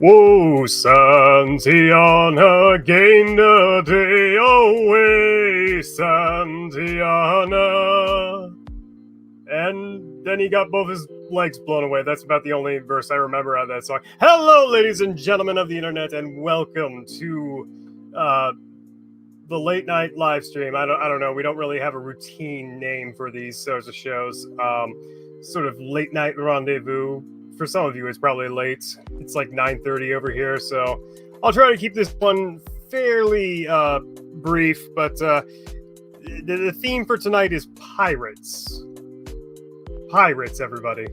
Whoa, Santiana gained a day away, Santiana. And then he got both his legs blown away. That's about the only verse I remember out of that song. Hello, ladies and gentlemen of the internet, and welcome to the late night live stream. I don't know. We don't really have a routine name for these sorts of shows. Sort of late night rendezvous. For some of you, it's probably late. It's like 9:30 over here, so I'll try to keep this one fairly brief. But the theme for tonight is pirates. Pirates, everybody.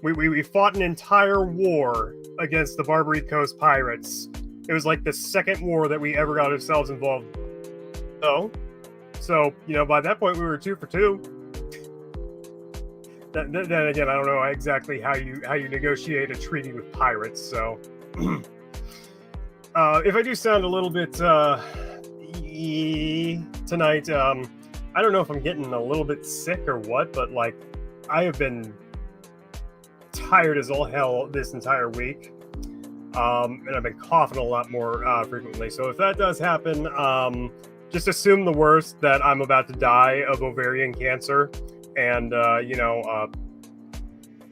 We fought an entire war against the Barbary Coast pirates. It was like the second war that we ever got ourselves involved. So by that point we were 2 for 2. Then again, I don't know exactly how you negotiate a treaty with pirates. So if I do sound a little bit tonight, I don't know if I'm getting a little bit sick or what, but like I have been tired as all hell this entire week. And I've been coughing a lot more frequently. So if that does happen, just assume the worst, that I'm about to die of ovarian cancer. And,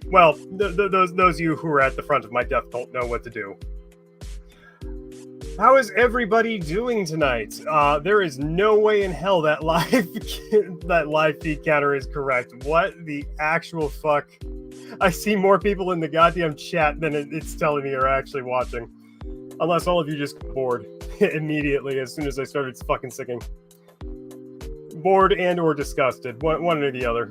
well, those of you who are at the front of my death cult know what to do. How is everybody doing tonight? There is no way in hell that live feed counter is correct. What the actual fuck? I see more people in the goddamn chat than it's telling me are actually watching. Unless all of you just got bored immediately as soon as I started fucking singing. Bored and or disgusted. One or the other.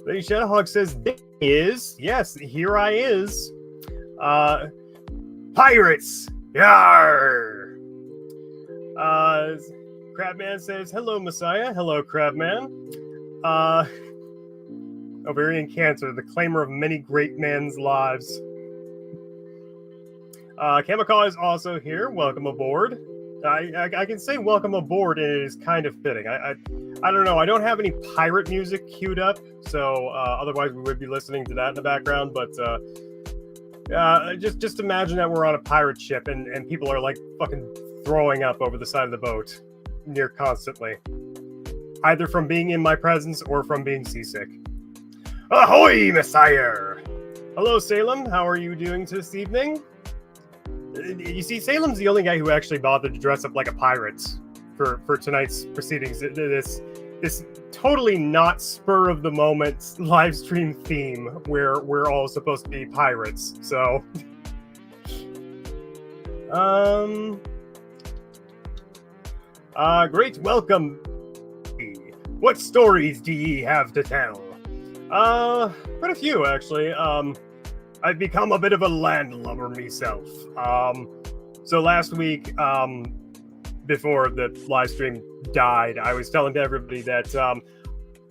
Lady Shadowhawk says, yes, here I is. Pirates! Yarr! Crabman says, hello, Messiah. Hello, Crabman. Ovarian cancer, the claimer of many great men's lives. Chemical is also here. Welcome aboard. I can say welcome aboard, and it is kind of fitting. I don't know. I don't have any pirate music queued up, so otherwise we would be listening to that in the background. But just imagine that we're on a pirate ship, and people are like fucking throwing up over the side of the boat near constantly, either from being in my presence or from being seasick. Ahoy, Messiah! Hello, Salem. How are you doing this evening? You see, Salem's the only guy who actually bothered to dress up like a pirate for tonight's proceedings. This totally not spur of the moment live stream theme where we're all supposed to be pirates. So, great, welcome. What stories do ye have to tell? Quite a few actually. I've become a bit of a landlubber myself. So last week, before the live stream died, I was telling everybody that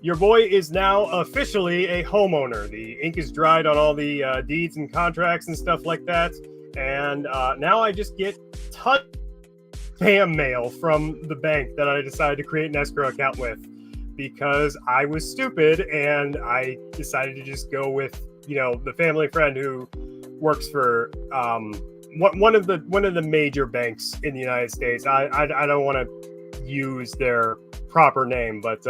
your boy is now officially a homeowner. The ink is dried on all the deeds and contracts and stuff like that. And now I just get tons of spam mail from the bank that I decided to create an escrow account with, because I was stupid and I decided to just go with the family friend who works for one of the major banks in the United States. I don't want to use their proper name, but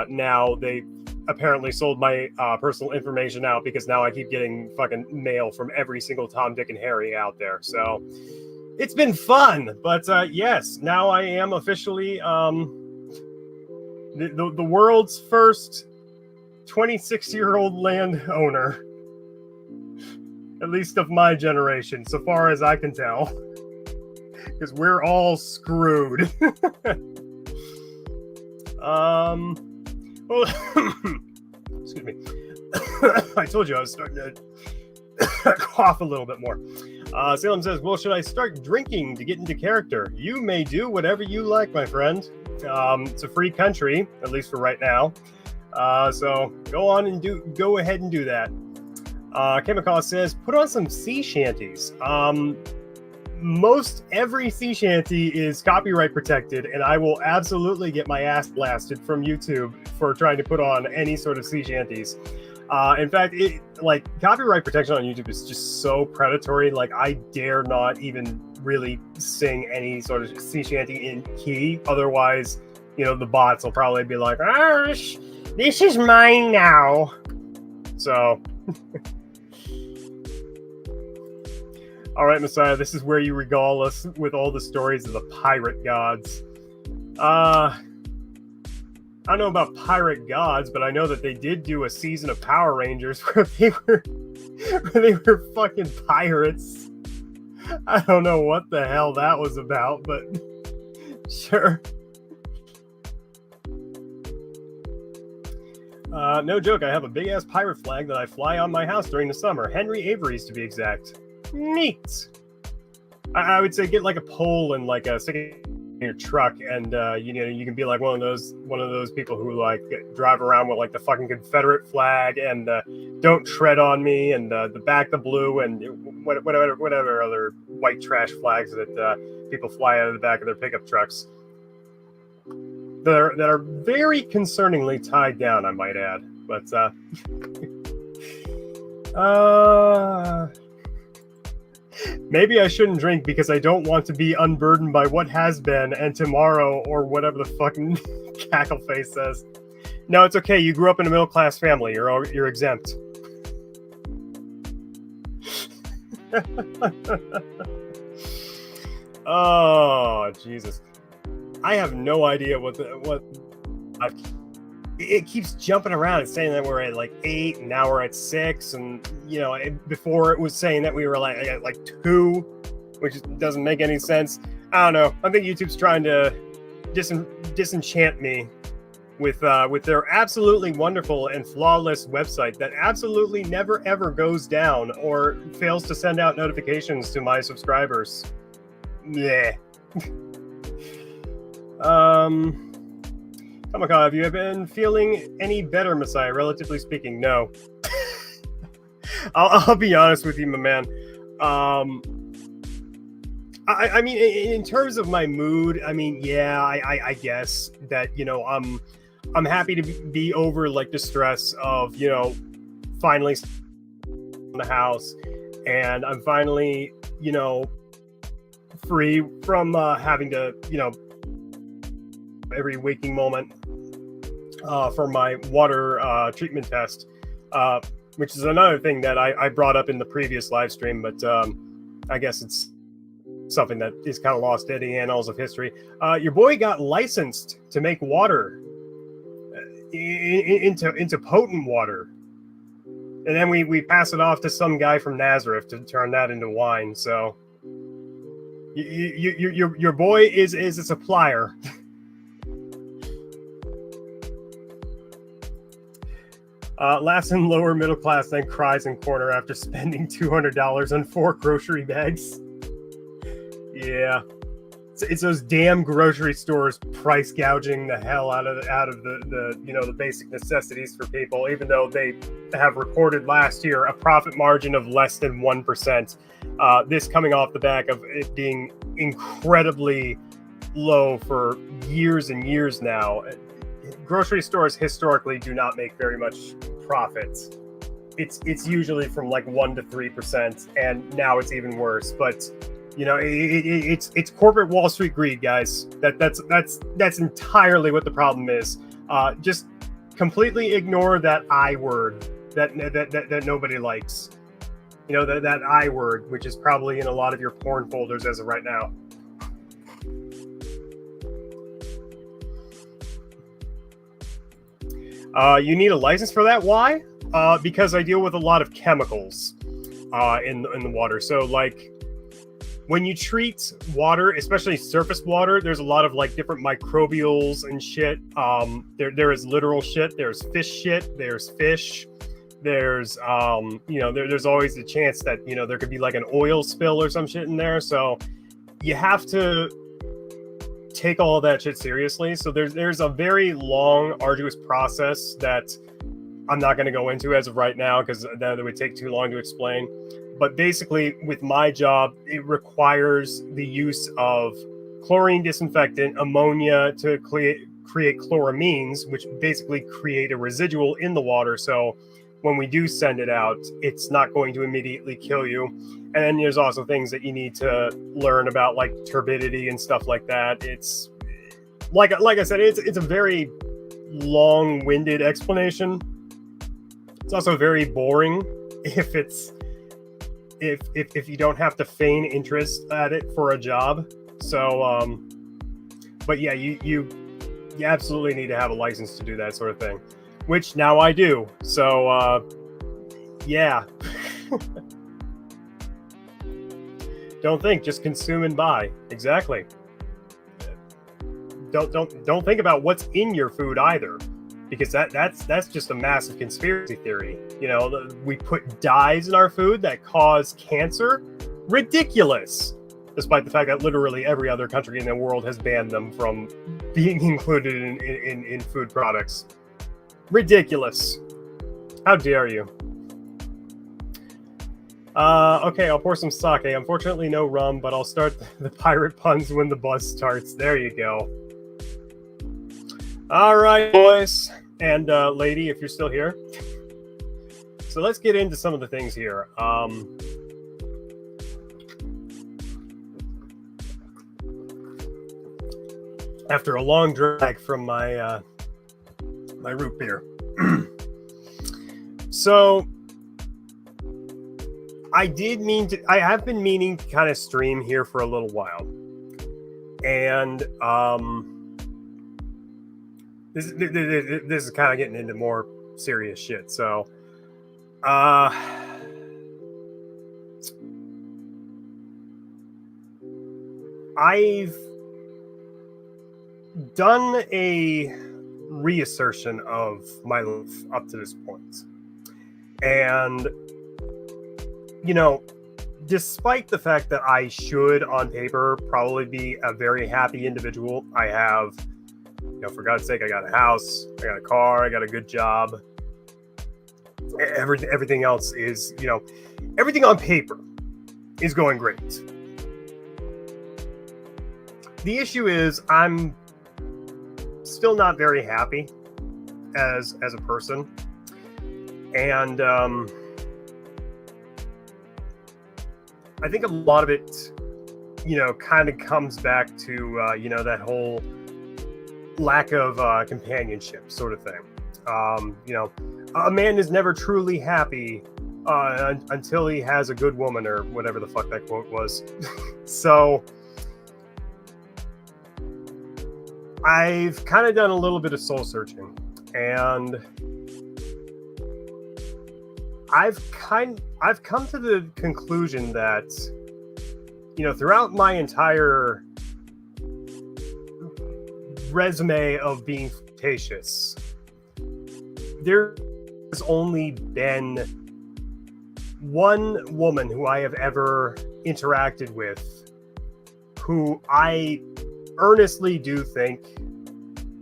now they apparently sold my personal information out, because now I keep getting fucking mail from every single Tom, Dick, and Harry out there. So it's been fun, but yes, now I am officially the world's first 26-year-old landowner, at least of my generation, so far as I can tell, because we're all screwed. Well, excuse me. I told you I was starting to cough a little bit more. Salem says, well, should I start drinking to get into character? You may do whatever you like, my friend. It's a free country, at least for right now. So go on and go ahead and do that. Chemical says, put on some sea shanties. Most every sea shanty is copyright protected, and I will absolutely get my ass blasted from YouTube for trying to put on any sort of sea shanties. In fact, like copyright protection on YouTube is just so predatory. Like I dare not even really sing any sort of sea shanty in key. Otherwise, the bots will probably be like, "Oh, this is mine now." So, all right, Messiah, this is where you regale us with all the stories of the pirate gods. I don't know about pirate gods, but I know that they did do a season of Power Rangers where they were fucking pirates. I don't know what the hell that was about, but sure. No joke, I have a big ass pirate flag that I fly on my house during the summer. Henry Avery's to be exact. Neat. I would say get like a pole and like a stick your truck, and you can be like one of those people who like drive around with like the fucking Confederate flag and "Don't tread on me" and the back the blue and whatever other white trash flags that people fly out of the back of their pickup trucks that are very concerningly tied down, I might add. But maybe I shouldn't drink because I don't want to be unburdened by what has been and tomorrow, or whatever the fucking cackle face says. No, it's okay. You grew up in a middle class family. You're exempt. Oh Jesus! I have no idea what it keeps jumping around. It's saying that we're at like 8, and now we're at 6, and before it was saying that we were like at like 2, which doesn't make any sense. I don't know. I think YouTube's trying to disenchant me with their absolutely wonderful and flawless website that absolutely never ever goes down or fails to send out notifications to my subscribers. Yeah. Kamaka, have you been feeling any better, Messiah? Relatively speaking, no. I'll be honest with you, my man. I mean, in terms of my mood, I mean, yeah, I guess that I'm happy to be over like the stress of finally in the house, and I'm finally free from having to every waking moment for my water treatment test, which is another thing that I brought up in the previous live stream, but I guess it's something that is kind of lost in the annals of history. Your boy got licensed to make water into potent water, and then we pass it off to some guy from Nazareth to turn that into wine. So your boy is a supplier. Laughs in lower middle class, then cries in corner after spending $200 on 4 grocery bags. Yeah, it's those damn grocery stores price gouging the hell out of the basic necessities for people, even though they have reported last year a profit margin of less than 1%. This coming off the back of it being incredibly low for years and years now. Grocery stores historically do not make very much profits. It's usually from like 1 to 3%, and now it's even worse. But it's corporate Wall Street greed, guys. That's entirely what the problem is. Just completely ignore that I word that nobody likes. That I word, which is probably in a lot of your porn folders as of right now. You need a license for that. Why? Because I deal with a lot of chemicals in the water. So like when you treat water, especially surface water, there's a lot of like different microbials and shit. There is literal shit. There's fish shit. There's fish. There's there's always the chance that there could be like an oil spill or some shit in there. So you have to take all of that shit seriously. So there's a very long, arduous process that I'm not going to go into as of right now because that would take too long to explain. But basically, with my job, it requires the use of chlorine disinfectant, ammonia to create chloramines, which basically create a residual in the water. So when we do send it out, it's not going to immediately kill you. And then there's also things that you need to learn about, like turbidity and stuff like that. It's like I said, it's a very long-winded explanation. It's also very boring if you don't have to feign interest at it for a job. So, but yeah, you absolutely need to have a license to do that sort of thing, which now I do. So, yeah. Don't think, just consume and buy. Exactly. Don't think about what's in your food either, because that's just a massive conspiracy theory. You know, we put dyes in our food that cause cancer. Ridiculous. Despite the fact that literally every other country in the world has banned them from being included in food products. Ridiculous. How dare you? Okay, I'll pour some sake. Unfortunately, no rum, but I'll start the pirate puns when the buzz starts. There you go. All right, boys and lady, if you're still here. So let's get into some of the things here. After a long drag from my my root beer. So I have been meaning to kind of stream here for a little while. And this is kind of getting into more serious shit. So I've done a reassertion of my life up to this point. And, you know, despite the fact that I should, on paper, probably be a very happy individual, I have, you know, for God's sake, I got a house, I got a car, I got a good job. Everything else is, you know, everything on paper is going great. The issue is I'm still not very happy as a person. And I think a lot of it, you know, kind of comes back to, you know, that whole lack of companionship sort of thing. You know, a man is never truly happy until he has a good woman, or whatever the fuck that quote was. So I've kind of done a little bit of soul searching, and I've come to the conclusion that, you know, throughout my entire resume of being flirtatious, there has only been one woman who I have ever interacted with who I earnestly do think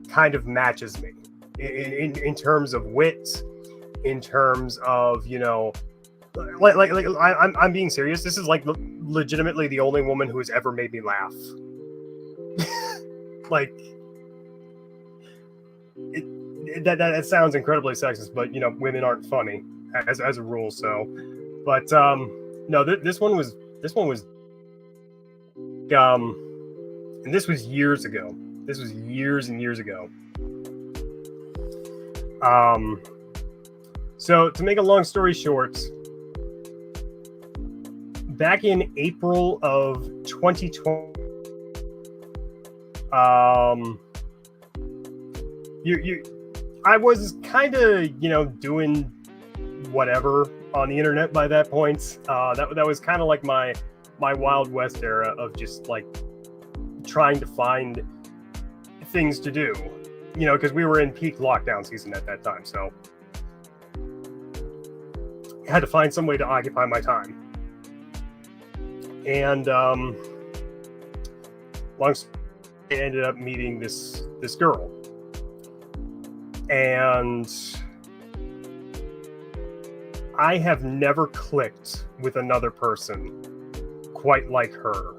kind of matches me in terms of wit, in terms of, you know, like I'm being serious. This is like legitimately the only woman who has ever made me laugh. Like, that sounds incredibly sexist, but, you know, women aren't funny as a rule. So, but no, this one was and this was years ago. This was years and years ago. So to make a long story short, back in April of 2020, I was kind of, you know, doing whatever on the internet by that point. That was kind of like my Wild West era of just like trying to find things to do, you know, because we were in peak lockdown season at that time. So I had to find some way to occupy my time. And long story, I ended up meeting this girl. And I have never clicked with another person quite like her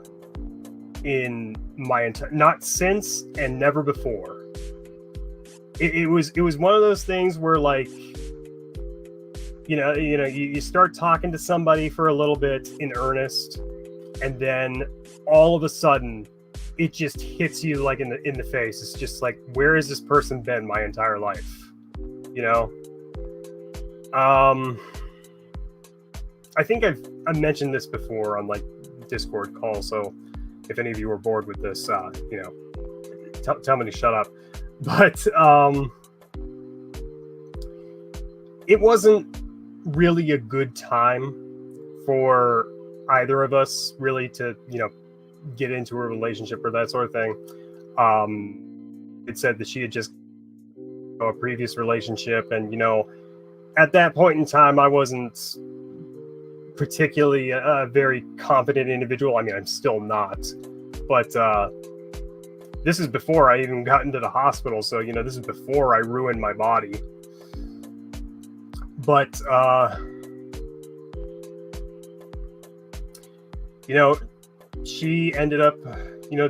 in my entire, not since and never before. It was one of those things where, like, you start talking to somebody for a little bit in earnest, and then all of a sudden it just hits you like in the face. It's just like, where has this person been my entire life? I think I've mentioned this before on like Discord calls, so if any of you are bored with this, tell me to shut up. But it wasn't really a good time for either of us really to, get into a relationship or that sort of thing. It said that she had just a previous relationship, and at that point in time, I wasn't particularly a very confident individual. I mean, I'm still not, but this is before I even got into the hospital, so this is before I ruined my body. But she ended up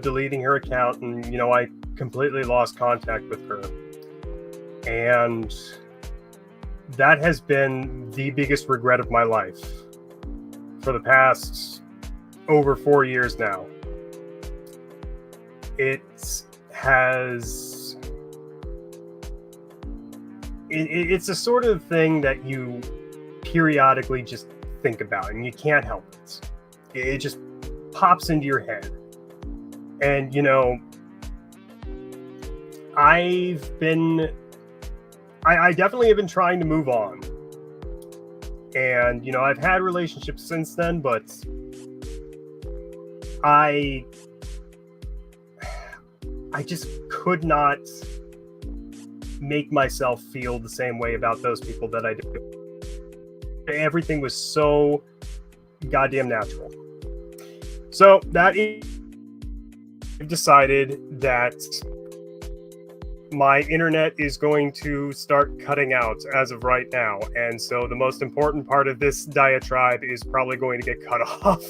deleting her account, and I completely lost contact with her, and that has been the biggest regret of my life for the past over 4 years now. It's a sort of thing that you periodically just think about, and you can't help it. It just pops into your head. And I definitely have been trying to move on. And I've had relationships since then, but I just could not make myself feel the same way about those people that I do. Everything was so goddamn natural. So that I've decided that my internet is going to start cutting out as of right now, and so the most important part of this diatribe is probably going to get cut off.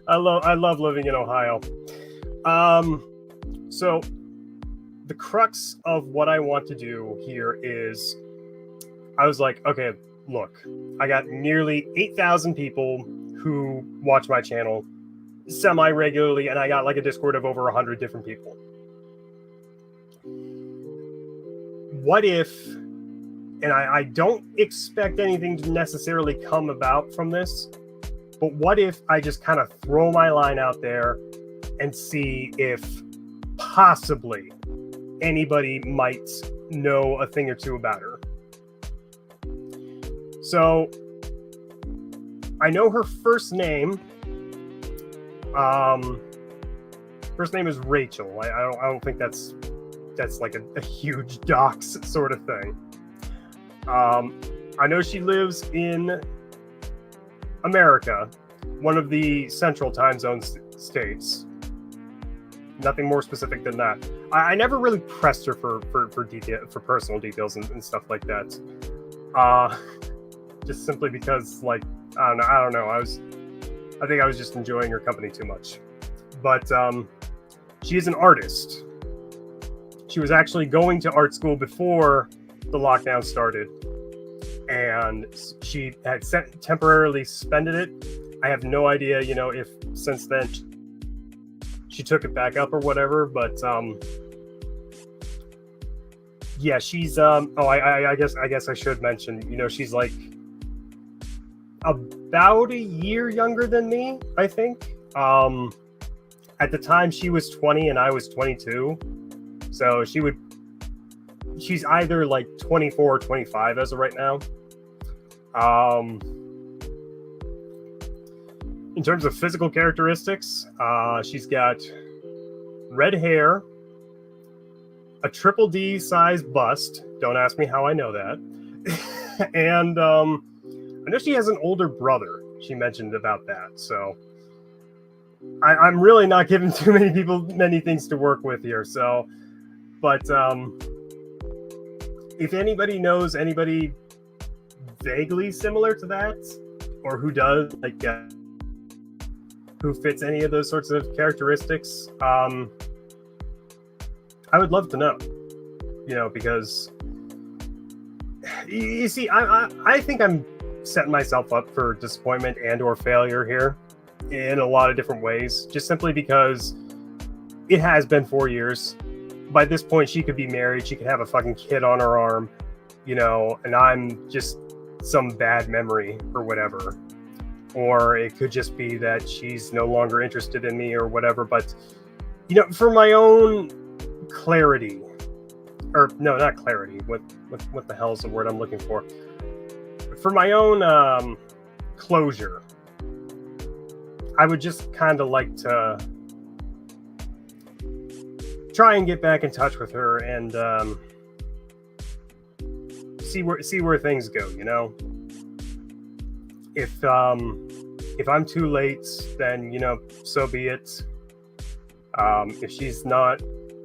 I love living in Ohio. So the crux of what I want to do here is, I was like, okay, look, I got nearly 8,000 people who watch my channel semi-regularly, and I got like a Discord of over 100 different people. What if, and I don't expect anything to necessarily come about from this, but what if I just kind of throw my line out there and see if possibly anybody might know a thing or two about her? So I know her first name. First name is Rachel. I don't think that's like a huge dox sort of thing. I know she lives in America, one of the central time zone states. Nothing more specific than that. I never really pressed her for personal details and stuff like that. Just simply because, like, I don't know. I think I was just enjoying her company too much. But she is an artist. She was actually going to art school before the lockdown started, and she had temporarily suspended it. I have no idea, if since then she took it back up or whatever. But yeah, she's I guess I should mention, she's like about a year younger than me, I think. At the time she was 20 and I was 22. So she's either like 24 or 25 as of right now. In terms of physical characteristics, she's got red hair, a triple D size bust. Don't ask me how I know that. And I know she has an older brother. She mentioned about that. So I'm really not giving too many people many things to work with here. So, but if anybody knows anybody vaguely similar to that, or who does, like, who fits any of those sorts of characteristics, I would love to know, because You see, I think I'm setting myself up for disappointment and or failure here in a lot of different ways, just simply because it has been 4 years. By this point, she could be married. She could have a fucking kid on her arm, and I'm just some bad memory or whatever. Or it could just be that she's no longer interested in me or whatever. But, for my own clarity, or no, not clarity. What the hell is the word I'm looking for? For my own closure, I would just kind of like to try and get back in touch with her and see where things go. If I'm too late, then so be it. If she's not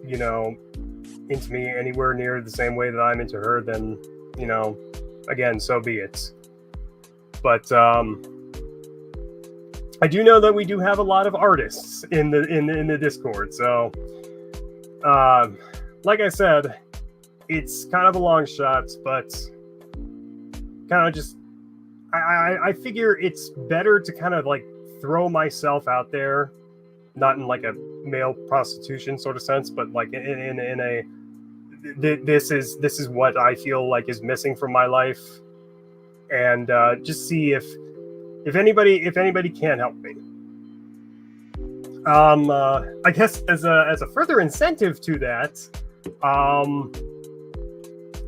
into me anywhere near the same way that I'm into her, then again, so be it. But I do know that we do have a lot of artists in the Discord, so like I said, it's kind of a long shot, but kind of just I figure it's better to kind of like throw myself out there, not in like a male prostitution sort of sense, but like in a this is what I feel like is missing from my life, and just see if anybody can help me. I guess as a further incentive to that,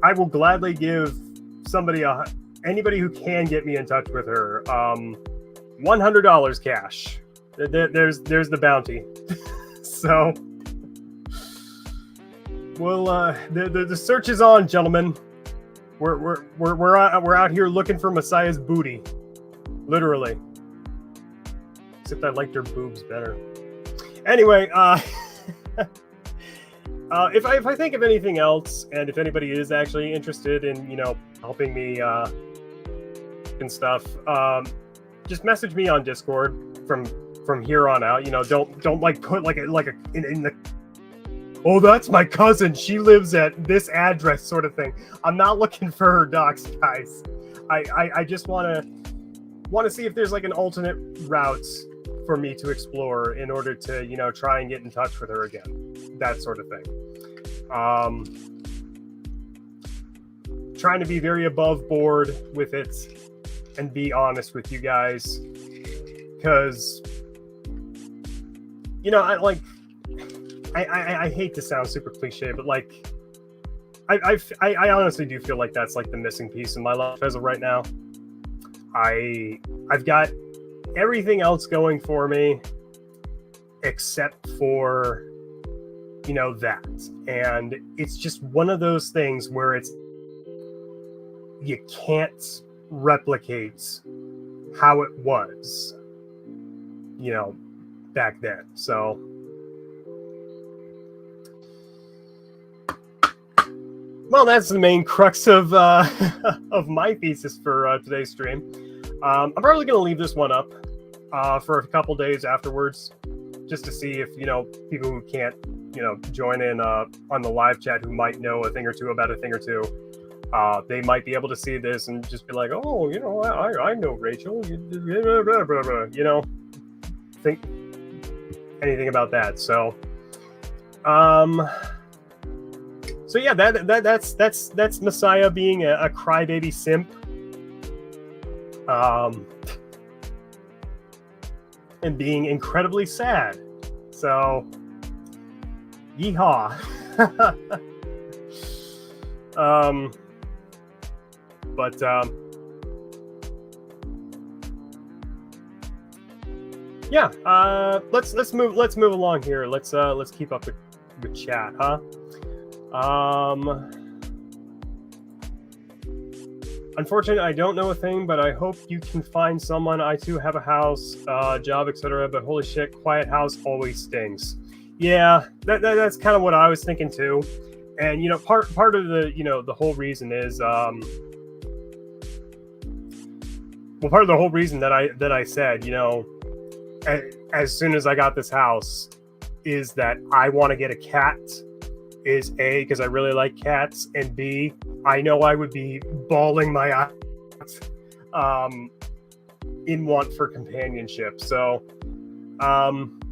I will gladly give anybody who can get me in touch with her $100 cash. There's the bounty. So well, the search is on, gentlemen. We're out here looking for Messiah's booty, literally. Except I liked her boobs better. Anyway, if I think of anything else, and if anybody is actually interested in helping me and stuff, just message me on Discord from here on out. Don't like put like a in the, oh, that's my cousin, she lives at this address sort of thing. I'm not looking for her docs, guys. I just want to see if there's like an alternate route for me to explore in order to try and get in touch with her again, that sort of thing. Trying to be very above board with it and be honest with you guys, because I hate to sound super cliche, but like I honestly do feel like that's like the missing piece in my life as of right now. I've got everything else going for me except for that, and it's just one of those things where you can't replicate how it was back then. So well, that's the main crux of of my thesis for today's stream. I'm probably going to leave this one up for a couple days afterwards, just to see if people who can't join in on the live chat, who might know a thing or two about a thing or two, they might be able to see this and just be like, oh, I know Rachel, think anything about that. So so yeah, that's Messiah being a crybaby simp. And being incredibly sad. So, yeehaw. But yeah. Let's move along here. Let's keep up the chat, huh? Unfortunately, I don't know a thing, but I hope you can find someone. I too have a house, job, etc. But holy shit, quiet house always stings. Yeah, that's kind of what I was thinking too. And part of the the whole reason is part of the whole reason that I said as soon as I got this house is that I want to get a cat is A, because I really like cats, and B, I know I would be bawling my eyes in want for companionship. So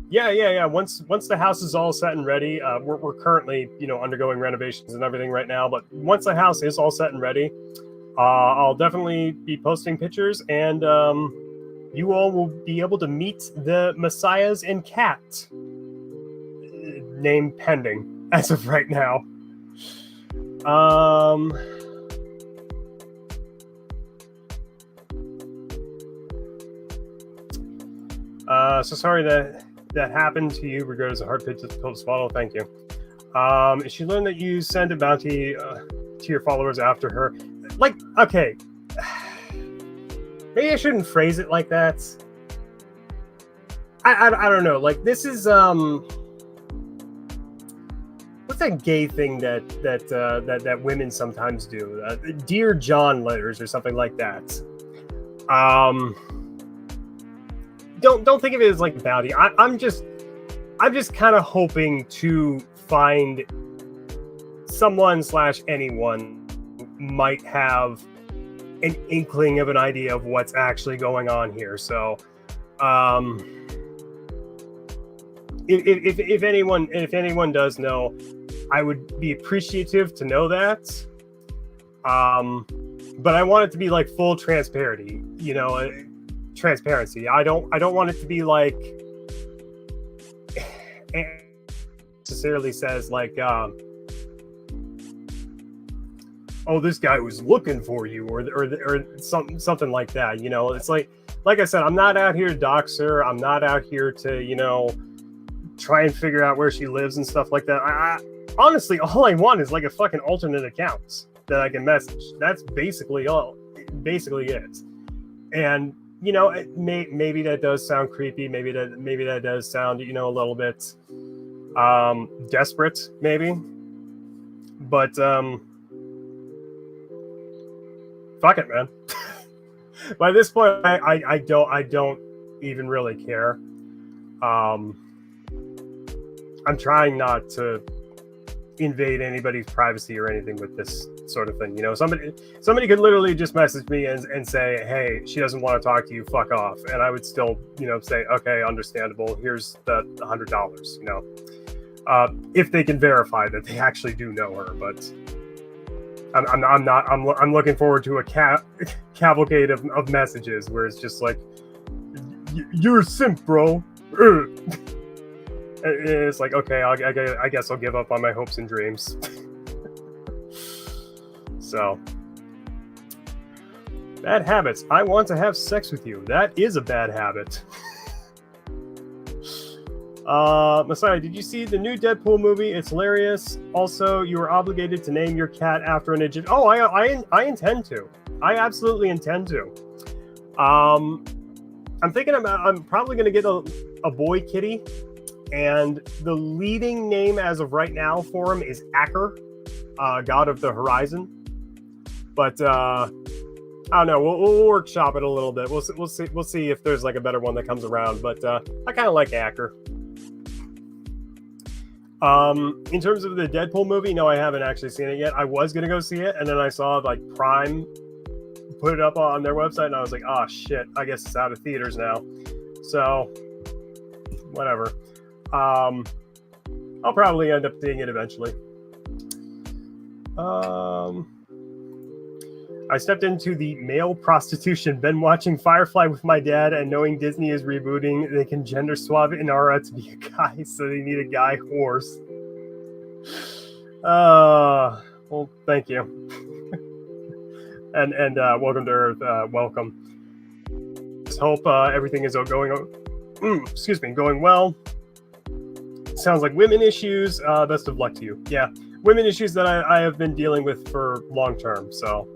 yeah. Once the house is all set and ready, we're currently undergoing renovations and everything right now. But once the house is all set and ready, I'll definitely be posting pictures, and you all will be able to meet the Messiahs and cat. Name pending as of right now. So sorry that happened to you. Regards a hard pill to swallow. Thank you. She learned that you sent a bounty to your followers after her. Like, okay, maybe I shouldn't phrase it like that. I don't know. Like, this is what's that gay thing that women sometimes do? Dear John letters or something like that. Don't think of it as like bounty. I'm just kind of hoping to find someone / anyone might have an inkling of an idea of what's actually going on here. So, if anyone does know, I would be appreciative to know that. But I want it to be like full transparency. Transparency. I don't want it to be like necessarily says like oh, this guy was looking for you, or something like that. It's like I said, I'm not out here to dox her. I'm not out here to try and figure out where she lives and stuff like that. I honestly, all I want is like a fucking alternate account that I can message. That's basically all. Basically it. And maybe that does sound creepy. Maybe that does sound, a little bit desperate, maybe. But fuck it, man. By this point, I don't even really care. I'm trying not to invade anybody's privacy or anything with this sort of thing. Somebody could literally just message me and say, hey, she doesn't want to talk to you, fuck off, and I would still say, okay, understandable, here's the $100. If they can verify that they actually do know her. But I'm looking forward to a cavalcade of messages where it's just like, you're a simp, bro. It's like, okay, I guess I'll give up on my hopes and dreams. So, bad habits. I want to have sex with you. That is a bad habit. Messiah, did you see the new Deadpool movie? It's hilarious. Also, you are obligated to name your cat after an Egyptian. Oh, I intend to. I absolutely intend to. I'm probably going to get a boy kitty. And the leading name as of right now for him is Acker, God of the Horizon. But I don't know. We'll workshop it a little bit. We'll see if there's like a better one that comes around. But I kind of like Acker. In terms of the Deadpool movie, no, I haven't actually seen it yet. I was gonna go see it, and then I saw like Prime put it up on their website, and I was like, oh shit, I guess it's out of theaters now. So whatever. I'll probably end up seeing it eventually. I stepped into the male prostitution. Been watching Firefly with my dad, and knowing Disney is rebooting, they can gender swap Inara to be a guy, so they need a guy horse. Well, thank you. and welcome to Earth. Welcome. Just hope everything is going well. Sounds like women issues. Best of luck to you. Yeah, women issues that I have been dealing with for long term. So,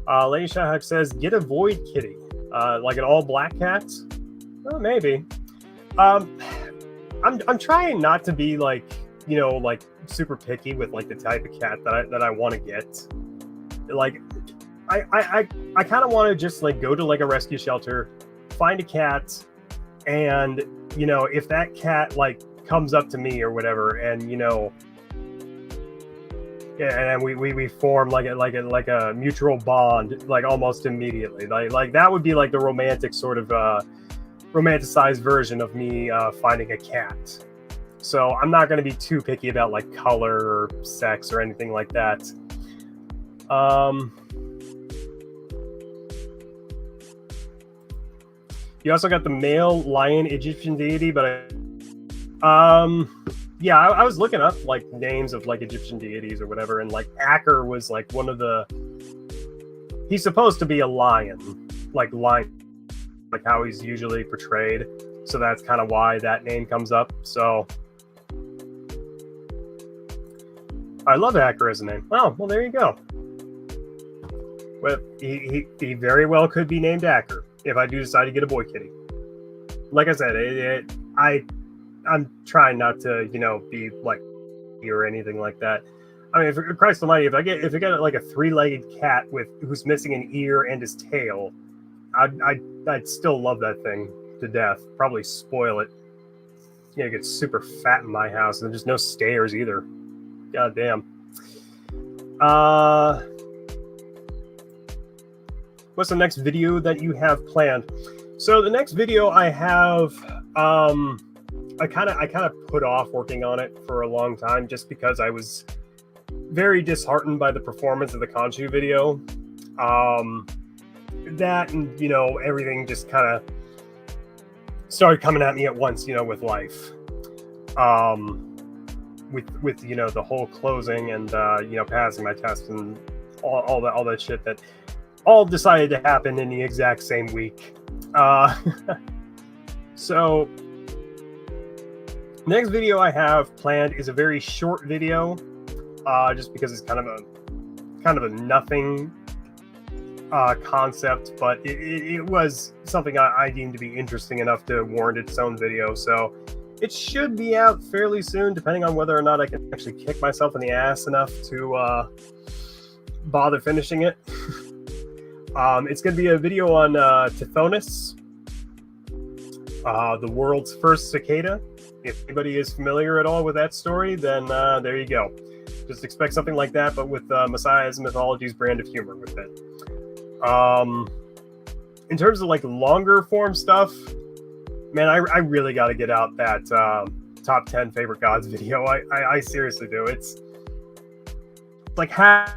Lady Shahak says, get a void kitty, like an all black cat. Oh, maybe. I'm trying not to be like super picky with like the type of cat that I want to get. Like, I kind of want to just like go to like a rescue shelter, find a cat, and if that cat like comes up to me or whatever, and Yeah, and we form like a mutual bond like almost immediately. Like that would be like the romantic sort of romanticized version of me finding a cat. So I'm not going to be too picky about like color or sex or anything like that. You also got the male lion Egyptian deity, but yeah, I was looking up like names of like Egyptian deities or whatever, and like Aker was like one of the. He's supposed to be a lion, like how he's usually portrayed. So that's kind of why that name comes up. So I love Aker as a name. Oh, well, there you go. Well, he very well could be named Aker if I do decide to get a boy kitty. Like I said, I'm trying not to, be like or anything like that. I mean, for Christ Almighty, if I get like a 3-legged cat who's missing an ear and his tail, I'd still love that thing to death. Probably spoil it. It gets super fat in my house, and there's no stairs either. God damn. What's the next video that you have planned? So the next video I have, I kind of put off working on it for a long time just because I was very disheartened by the performance of the Khonshu video. That and everything just kind of started coming at me at once, with life. With the whole closing and passing my test and all that shit that all decided to happen in the exact same week. So next video I have planned is a very short video, just because it's kind of a nothing concept, but it was something I deemed to be interesting enough to warrant its own video. So it should be out fairly soon, depending on whether or not I can actually kick myself in the ass enough to bother finishing it. It's going to be a video on Tithonus, the world's first cicada. If anybody is familiar at all with that story, then there you go. Just expect something like that, but with Messiah's Mythology's brand of humor with it. In terms of like longer form stuff, man, I really got to get out that top 10 favorite gods video. I seriously do. It's like I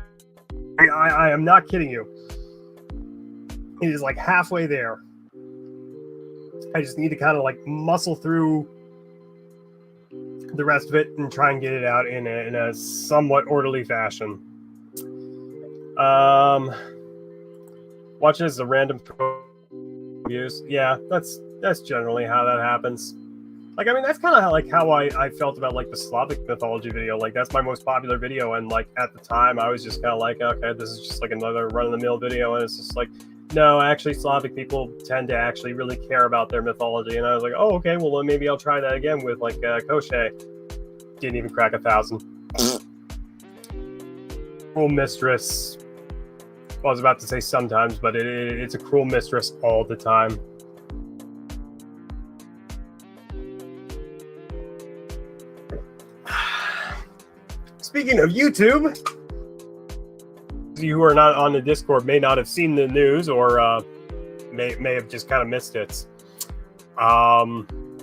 am not kidding you. It is like halfway there. I just need to kind of like muscle through the rest of it and try and get it out in a somewhat orderly fashion. Watch it as a random views. Yeah, that's generally how that happens. Like, I mean, that's kind of how I felt about like the Slavic mythology video. Like, that's my most popular video, and like at the time I was just kind of like, okay, this is just like another run-of-the-mill video, and it's just like, no, actually Slavic people tend to actually really care about their mythology. And I was like, oh, okay, well maybe I'll try that again with like Koshchei. Didn't even crack 1,000. Cruel mistress. Well, I was about to say sometimes, but it's a cruel mistress all the time. Speaking of YouTube, you who are not on the Discord may not have seen the news, or may have just kind of missed it.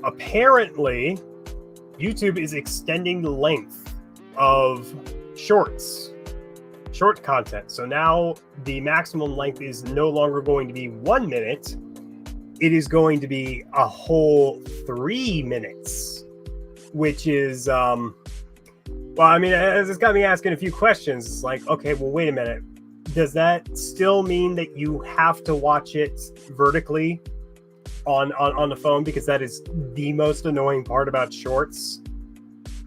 Apparently, YouTube is extending the length of short content. So now the maximum length is no longer going to be 1 minute. It is going to be a whole 3 minutes, which is, well, I mean, it's got me asking a few questions. It's like, okay, well, wait a minute. Does that still mean that you have to watch it vertically on the phone? Because that is the most annoying part about shorts.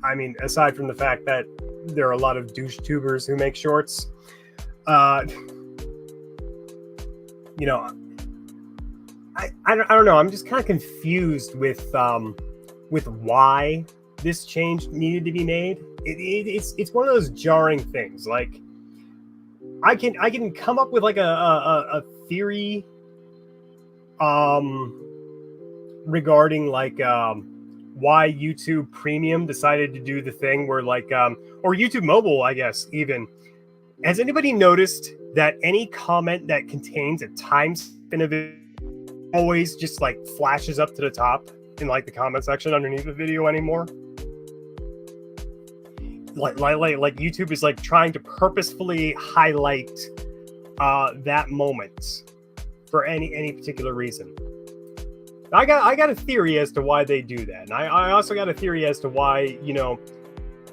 I mean, aside from the fact that there are a lot of douche tubers who make shorts, I don't know. I'm just kind of confused with why this change needed to be made. It's one of those jarring things. Like, I can come up with like a theory regarding like why YouTube Premium decided to do the thing where like, or YouTube Mobile, I guess, even. Has anybody noticed that any comment that contains a timestamp in a video always just like flashes up to the top in like the comment section underneath the video anymore? Like YouTube is like trying to purposefully highlight that moment for any particular reason. I got a theory as to why they do that, and I also got a theory as to why, you know,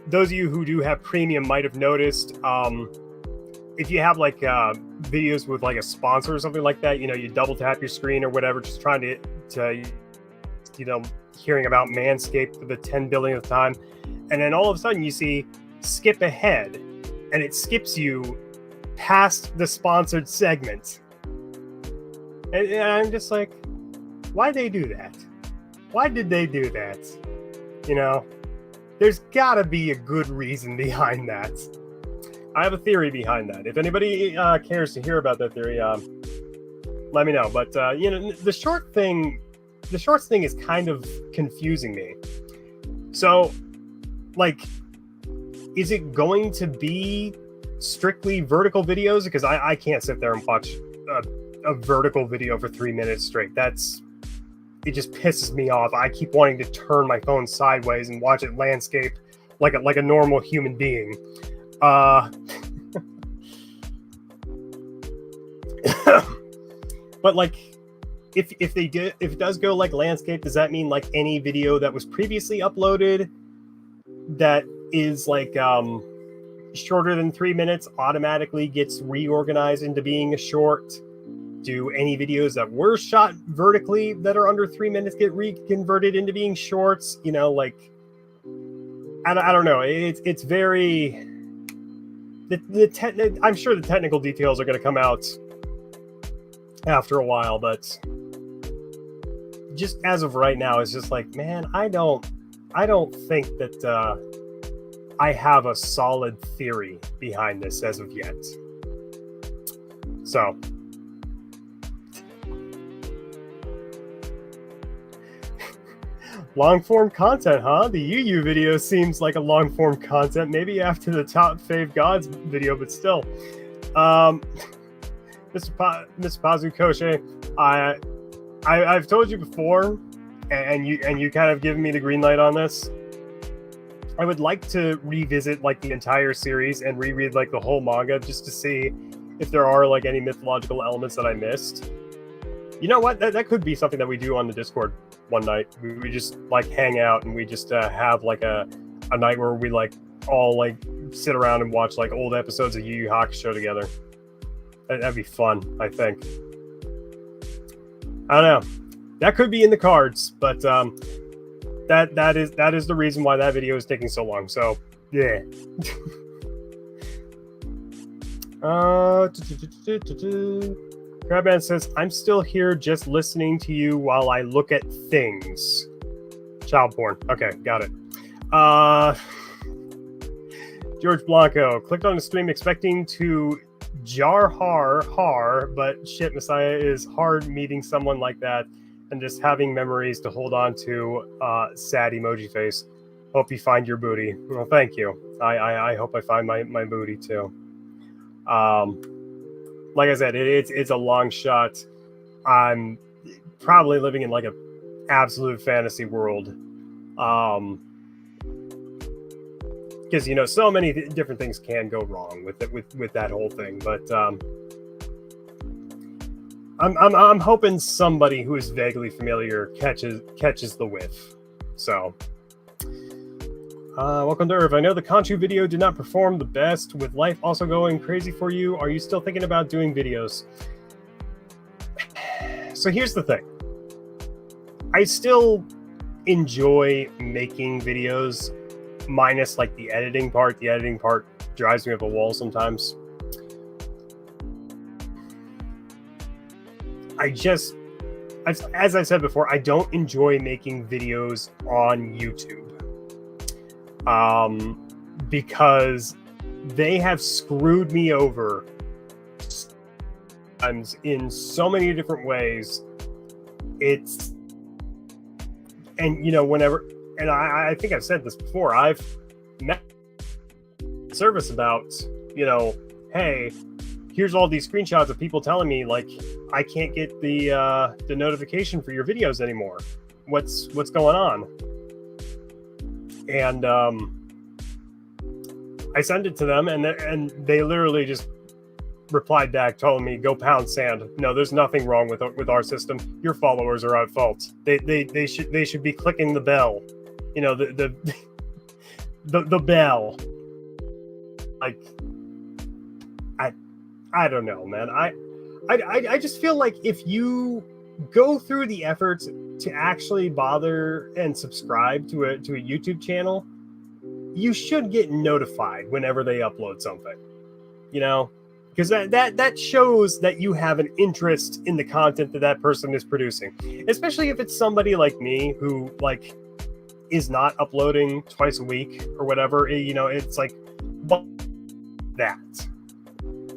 those of you who do have premium might have noticed, if you have like videos with like a sponsor or something like that, you know, you double tap your screen or whatever, just trying to you know, hearing about Manscaped for the 10 billionth time, and then all of a sudden you see skip ahead, and it skips you past the sponsored segment, and I'm just like, why they do that? Why did they do that? You know, there's gotta be a good reason behind that. I have a theory behind that. If anybody cares to hear about that theory, let me know. But you know, the shorts thing is kind of confusing me. So, like, is it going to be strictly vertical videos? Because I can't sit there and watch a vertical video for 3 minutes straight. It just pisses me off. I keep wanting to turn my phone sideways and watch it landscape like a normal human being. But like, if it does go like landscape, does that mean like any video that was previously uploaded that is like shorter than 3 minutes automatically gets reorganized into being a short? Do any videos that were shot vertically that are under 3 minutes get reconverted into being shorts? You know, like, I don't know. It's very... I'm sure the technical details are going to come out after a while, but just as of right now, it's just like, man, I don't think that I have a solid theory behind this as of yet. So, long-form content, huh? The UU video seems like a long-form content, maybe after the top fave gods video, but still. Mr. Pazu Koshe, I've told you before, and you kind of given me the green light on this. I would like to revisit like the entire series and reread like the whole manga just to see if there are like any mythological elements that I missed. You know what? That could be something that we do on the Discord one night. We just like hang out and we just have like a night where we like all like sit around and watch like old episodes of Yu Yu Hakusho together. That'd be fun, I think. I don't know. That could be in the cards, but that is the reason why that video is taking so long. So yeah. Crabman says, I'm still here just listening to you while I look at things. Child porn. Okay, got it. George Blanco clicked on the stream expecting to jar har, but shit, Messiah, is hard meeting someone like that and just having memories to hold on to. Sad emoji face. Hope you find your booty. Well, thank you. I hope I find my booty too. Like I said, it's a long shot. I'm probably living in like a absolute fantasy world. Because, you know, so many different things can go wrong with that whole thing. But I'm hoping somebody who is vaguely familiar catches the whiff. So, welcome to Earth. I know the Conchu video did not perform the best. With life also going crazy for you, are you still thinking about doing videos? So here's the thing. I still enjoy making videos, minus like the editing part. The editing part drives me up a wall sometimes. As I said before, I don't enjoy making videos on YouTube. Because they have screwed me over in so many different ways. And you know, whenever and I think I've said this before, I've met service about, hey, here's all these screenshots of people telling me like I can't get the notification for your videos anymore. What's going on? And I sent it to them, and they literally just replied back telling me, go pound sand. No, there's nothing wrong with our system. Your followers are at fault. They should be clicking the bell. The bell. Like, I don't know, man. I just feel like if you go through the efforts to actually bother and subscribe to a YouTube channel, you should get notified whenever they upload something, because that shows that you have an interest in the content that person is producing, especially if it's somebody like me who like is not uploading twice a week or whatever. It's like that.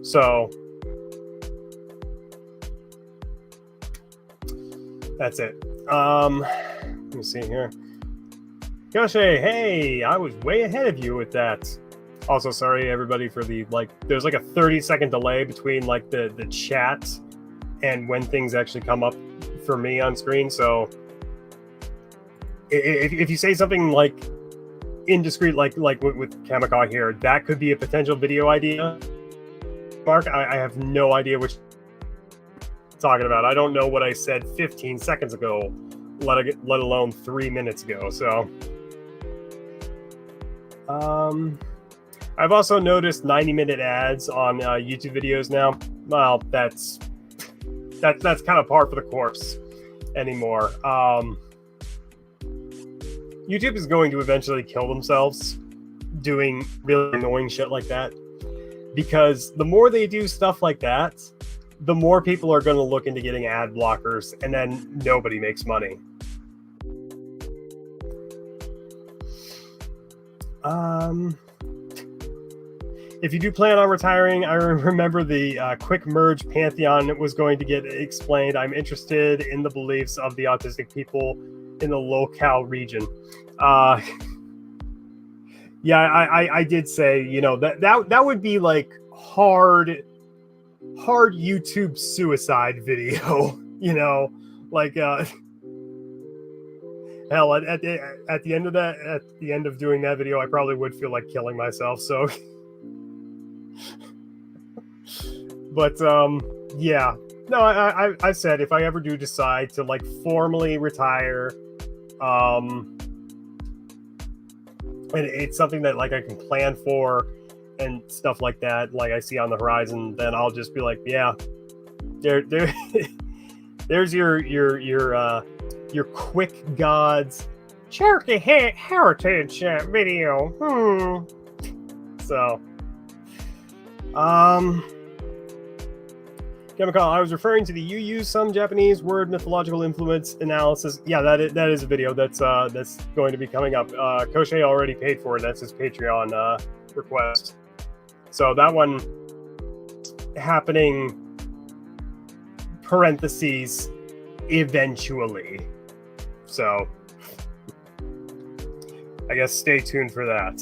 So that's it. Let me see here. Koshe, hey, I was way ahead of you with that. Also, sorry everybody for the there's like a 30-second delay between like the chat and when things actually come up for me on screen. So if you say something like indiscreet, like with Kamikaze here, that could be a potential video idea. Mark, I have no idea what you're talking about. I don't know what I said 15 seconds ago, let alone 3 minutes ago. So I've also noticed 90-minute ads on YouTube videos now. Well, that's kind of par for the course anymore. YouTube is going to eventually kill themselves doing really annoying shit like that, because the more they do stuff like that, the more people are going to look into getting ad blockers, and then nobody makes money. If you do plan on retiring, I remember the quick merge pantheon was going to get explained. I'm interested in the beliefs of the autistic people in the locale region. Yeah, I did say, that would be like hard YouTube suicide video, like hell, at the end of that, at the end of doing that video, I probably would feel like killing myself. So, but yeah, no, I said if I ever do decide to like formally retire, and it's something that like I can plan for and stuff like that, like I see on the horizon, then I'll just be like, yeah, there's your quick gods Cherokee heritage video. So, Chemical, I was referring to the you use some Japanese word mythological influence analysis. Yeah, that is a video that's going to be coming up. Koshe already paid for it. That's his Patreon request. So that one happening, parentheses, eventually. So I guess stay tuned for that.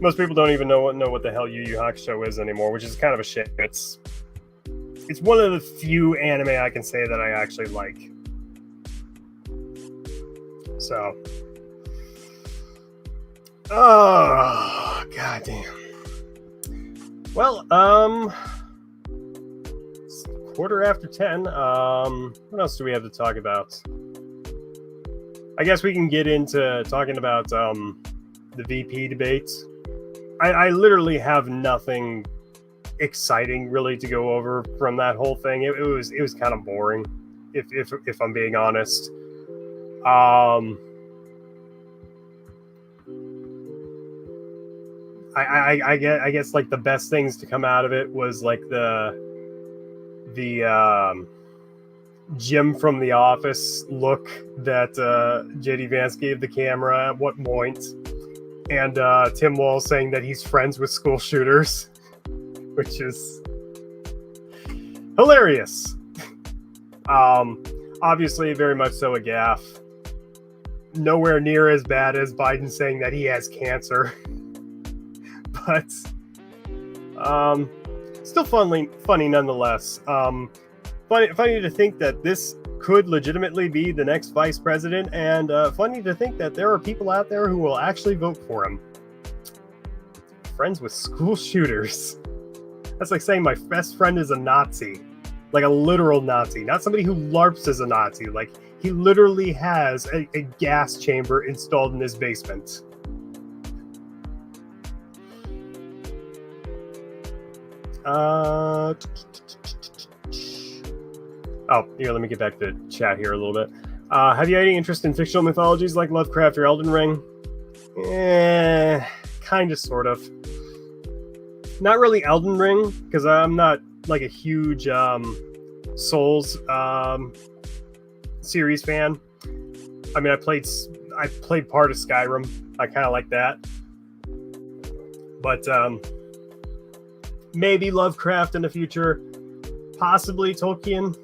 Most people don't even know what the hell Yu Yu Hakusho is anymore, which is kind of a shame. It's one of the few anime I can say that I actually like. So, oh goddamn. Well, it's 10:15. What else do we have to talk about? I guess we can get into talking about the VP debates. I literally have nothing exciting really to go over from that whole thing. It was kind of boring, if I'm being honest. I guess like the best things to come out of it was like the Jim from The Office look that JD Vance gave the camera at what point. And Tim Wall saying that he's friends with school shooters, which is hilarious. Obviously, very much so a gaffe. nowhere near as bad as Biden saying that he has cancer. But still funny nonetheless. Funny to think that this could legitimately be the next vice president, and funny to think that there are people out there who will actually vote for him. Friends with school shooters. That's like saying my best friend is a Nazi. Like a literal Nazi. Not somebody who LARPs as a Nazi. Like, he literally has a gas chamber installed in his basement. Oh, here, let me get back to chat here a little bit. Have you had any interest in fictional mythologies like Lovecraft or Elden Ring? Kind of, sort of. Not really Elden Ring, because I'm not like a huge Souls series fan. I mean, I played part of Skyrim. I kind of like that. But maybe Lovecraft in the future, possibly Tolkien.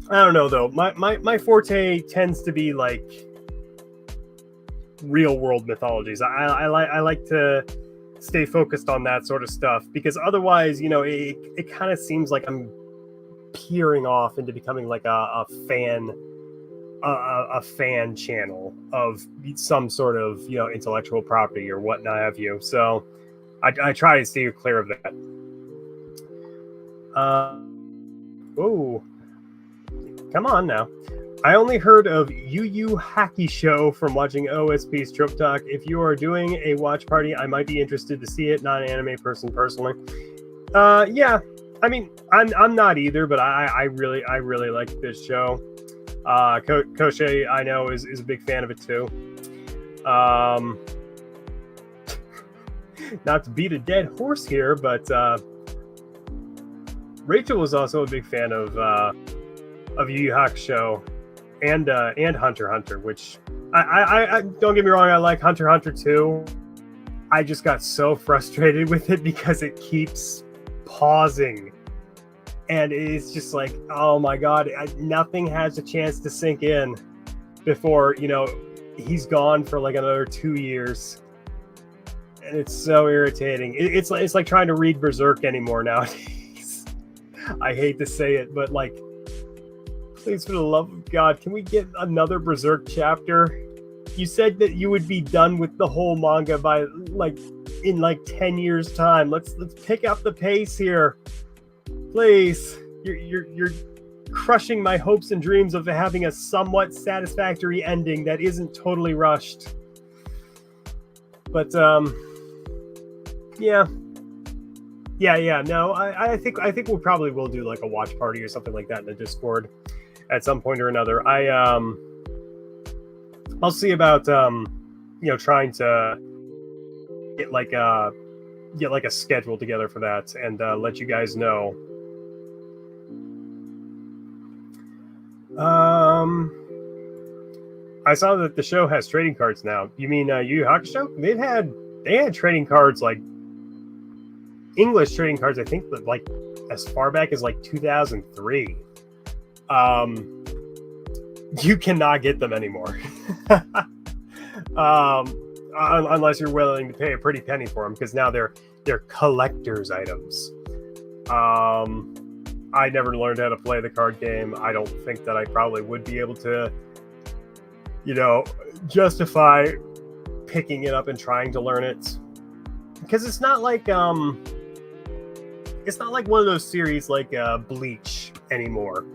I don't know though. My forte tends to be like real world mythologies. I like to stay focused on that sort of stuff, because otherwise, you know, it kind of seems like I'm peering off into becoming like a fan channel of some sort of, you know, intellectual property or whatnot have you. So I try to stay clear of that. Oh, come on now. I only heard of Yu Yu Hakusho from watching OSP's Trope Talk. If you are doing a watch party, I might be interested to see it. Not an anime person personally. Yeah, I mean, I'm not either, but I really like this show. Koshe, I know, is a big fan of it too. Not to beat a dead horse here, but Rachel was also a big fan of Yu Yu Hakusho and Hunter x Hunter, which I don't get me wrong, I like Hunter x Hunter too. I just got so frustrated with it because it keeps pausing, and it's just like, oh my god, nothing has a chance to sink in before, you know, he's gone for like another 2 years, and it's so irritating. It's like trying to read Berserk anymore nowadays. I hate to say it, but like, please, for the love of God, can we get another Berserk chapter? You said that you would be done with the whole manga by in 10 years time. Let's pick up the pace here, please. You're crushing my hopes and dreams of having a somewhat satisfactory ending that isn't totally rushed. But yeah. No, I think we probably will do like a watch party or something like that in the Discord at some point or another. I'll see about trying to get like a schedule together for that, and let you guys know. I saw that the show has trading cards now. You mean Yu Yu Hakusho? They had trading cards, like English trading cards, I think, like as far back as like 2003. You cannot get them anymore. Unless you're willing to pay a pretty penny for them, because now they're collector's items. I never learned how to play the card game. I don't think that I probably would be able to, justify picking it up and trying to learn it, because it's not like one of those series like Bleach anymore.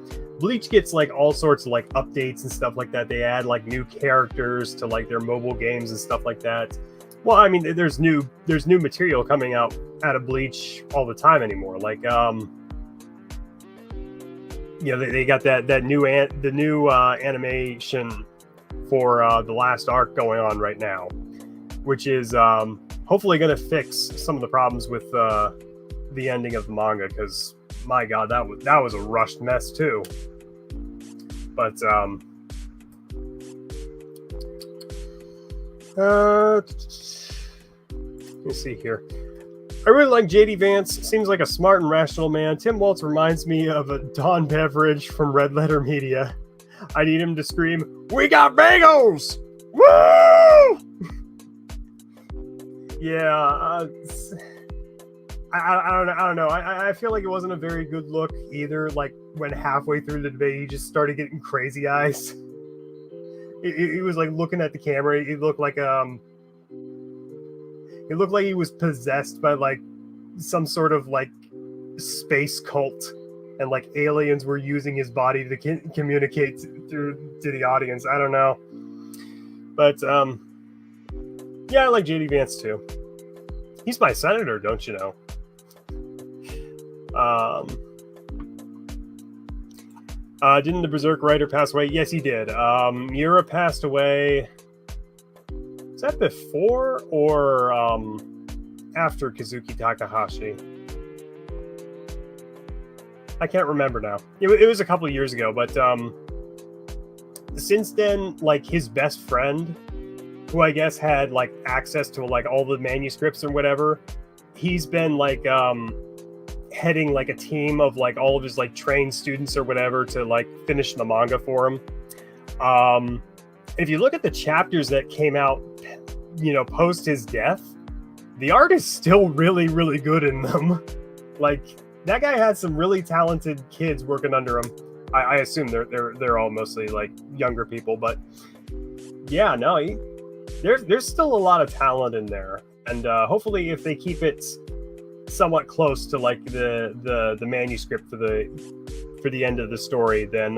Bleach gets like all sorts of like updates and stuff like that. They add like new characters to like their mobile games and stuff like that. Well, I mean, there's new material coming out of Bleach all the time anymore. Like they got the new animation for the last arc going on right now, which is hopefully going to fix some of the problems with the ending of the manga, because my god, that was a rushed mess too. But let me see here. I really like JD Vance. Seems like a smart and rational man. Tim Waltz reminds me of a Dawn Beverage from Red Letter Media. I need him to scream, "We got bagels! Woo!" Yeah, I don't know. I feel like it wasn't a very good look either. Like when halfway through the debate, he just started getting crazy eyes. He was like looking at the camera. He looked like he was possessed by like some sort of like space cult, and like aliens were using his body to communicate to the audience. I don't know, but yeah, I like JD Vance too. He's my senator, don't you know? Didn't the Berserk writer pass away? Yes, he did. Miura passed away. Is that before or after Kazuki Takahashi? I can't remember now. It was a couple of years ago, but since then, like his best friend, who I guess had like access to like all the manuscripts or whatever, he's been like heading like a team of like all of his like trained students or whatever to like finish the manga for him. If you look at the chapters that came out, you know, post his death, the art is still really, really good in them. Like that guy had some really talented kids working under him. I assume they're all mostly like younger people, but yeah, no, there's still a lot of talent in there, and hopefully if they keep it somewhat close to like the manuscript for the end of the story, then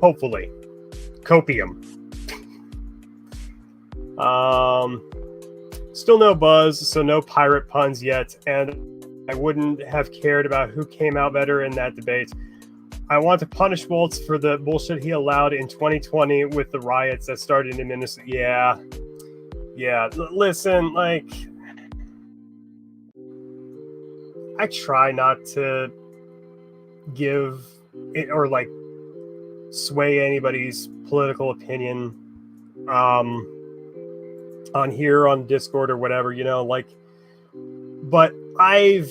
hopefully copium. Still no buzz, so no pirate puns yet, and I wouldn't have cared about who came out better in that debate. I want to punish Waltz for the bullshit he allowed in 2020 with the riots that started in Minnesota. Yeah. Listen, like, I try not to give it or like sway anybody's political opinion on here on Discord or whatever, you know, like, but I've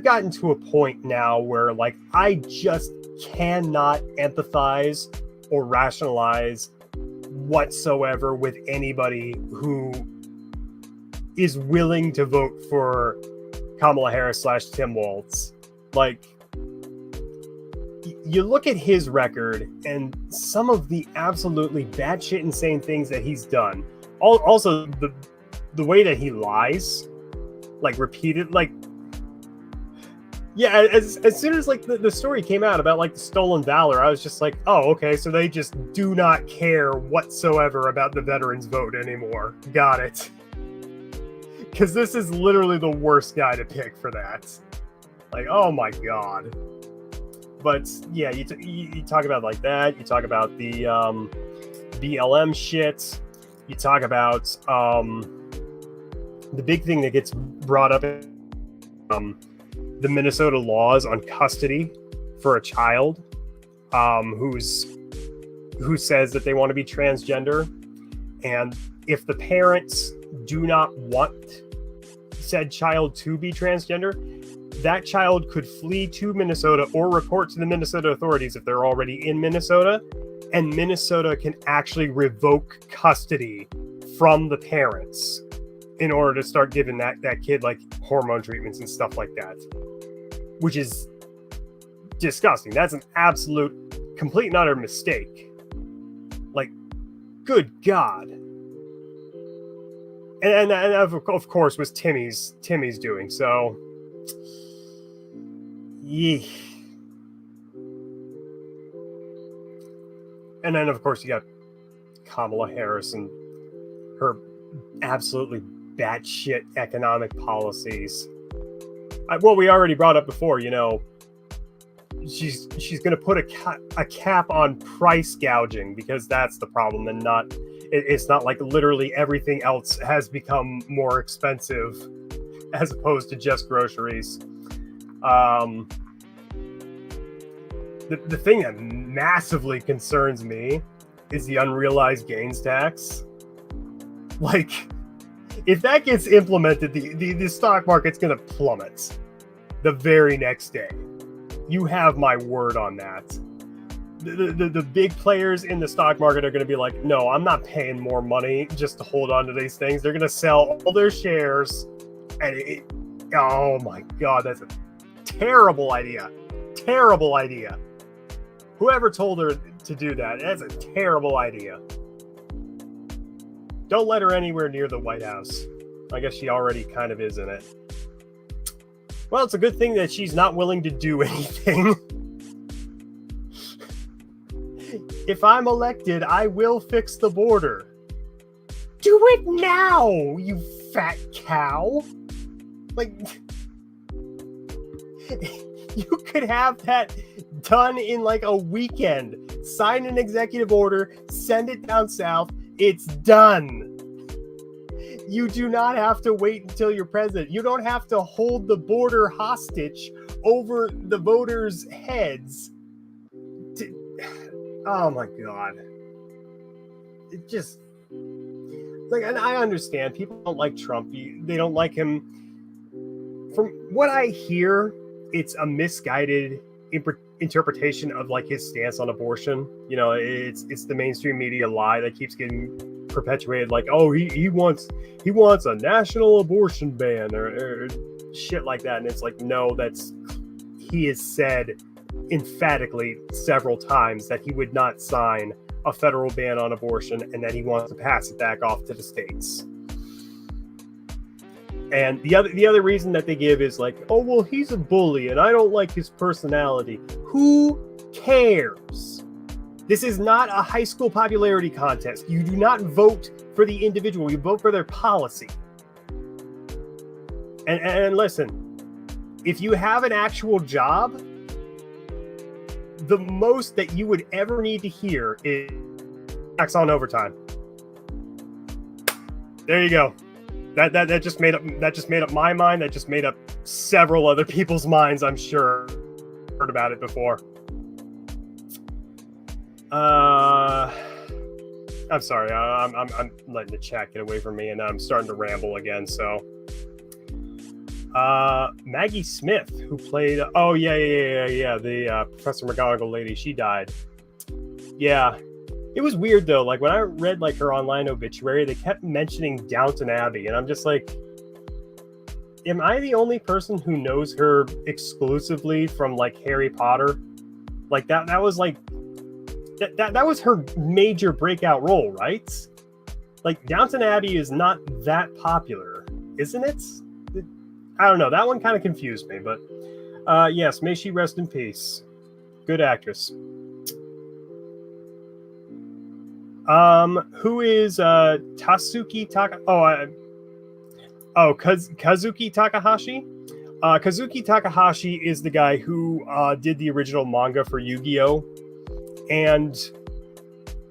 gotten to a point now where like I just cannot empathize or rationalize whatsoever with anybody who is willing to vote for Kamala Harris / Tim Walz. Like, you look at his record and some of the absolutely batshit insane things that he's done. Also, the way that he lies, like repeated, like, yeah, as soon as like the story came out about like the stolen valor, I was just like, oh, okay, so they just do not care whatsoever about the veterans vote anymore. Got it. Because this is literally the worst guy to pick for that. Like, oh my god. But yeah, you talk about like that. You talk about the BLM shit. You talk about the big thing that gets brought up, the Minnesota laws on custody for a child who says that they want to be transgender, and if the parents do not want said child to be transgender, that child could flee to Minnesota or report to the Minnesota authorities if they're already in Minnesota, and Minnesota can actually revoke custody from the parents in order to start giving that kid like hormone treatments and stuff like that, which is disgusting. That's an absolute, complete and utter mistake. Like, good God. And of course was Timmy's doing. So, yeah. And then of course you got Kamala Harris and her absolutely batshit economic policies. Well, we already brought up before, you know, she's going to put a cap on price gouging, because that's the problem, and not, it's not like literally everything else has become more expensive as opposed to just groceries. The thing that massively concerns me is the unrealized gains tax. Like, if that gets implemented, the stock market's going to plummet the very next day. You have my word on that. The big players in the stock market are going to be like, no, I'm not paying more money just to hold on to these things. They're going to sell all their shares. And oh my God, that's a terrible idea. Terrible idea. Whoever told her to do that, that's a terrible idea. Don't let her anywhere near the White House. I guess she already kind of is in it. Well, it's a good thing that she's not willing to do anything. If I'm elected, I will fix the border. Do it now, you fat cow. Like, you could have that done in like a weekend. Sign an executive order, send it down south. It's done. You do not have to wait until you're president. You don't have to hold the border hostage over the voters' heads. Oh my God. It just, like, and I understand people don't like Trump. They don't like him. From what I hear, it's a misguided interpretation of like his stance on abortion. You know, it's the mainstream media lie that keeps getting perpetuated, like, oh, he wants a national abortion ban or shit like that. And it's like, no, he has said emphatically several times that he would not sign a federal ban on abortion and that he wants to pass it back off to the states. And the other reason that they give is like, oh, well, he's a bully and I don't like his personality. Who cares? This is not a high school popularity contest. You do not vote for the individual. You vote for their policy. And listen, if you have an actual job, the most that you would ever need to hear is tax on overtime. There you go. That just made up my mind. That just made up several other people's minds, I'm sure. Heard about it before. I'm sorry. I'm letting the chat get away from me, and I'm starting to ramble again. So, Maggie Smith, who played, the Professor McGonagall lady, she died. Yeah, it was weird though. Like when I read like her online obituary, they kept mentioning Downton Abbey, and I'm just like, am I the only person who knows her exclusively from like Harry Potter? Like that was like. That was her major breakout role, right? Like, Downton Abbey is not that popular, isn't it? I don't know. That one kind of confused me, but yes, may she rest in peace. Good actress. Who is Tatsuki Takahashi? Kazuki Takahashi? Kazuki Takahashi is the guy who did the original manga for Yu-Gi-Oh! And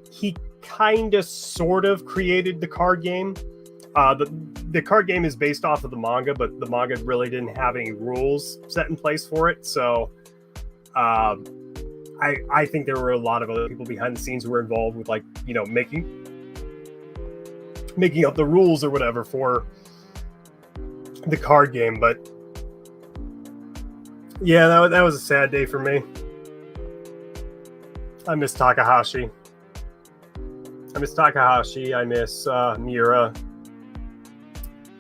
he kind of sort of created the card game. The card game is based off of the manga, but the manga really didn't have any rules set in place for it. So I think there were a lot of other people behind the scenes who were involved with, like, you know, making up the rules or whatever for the card game. But yeah, that was a sad day for me. I miss Takahashi. I miss Miura.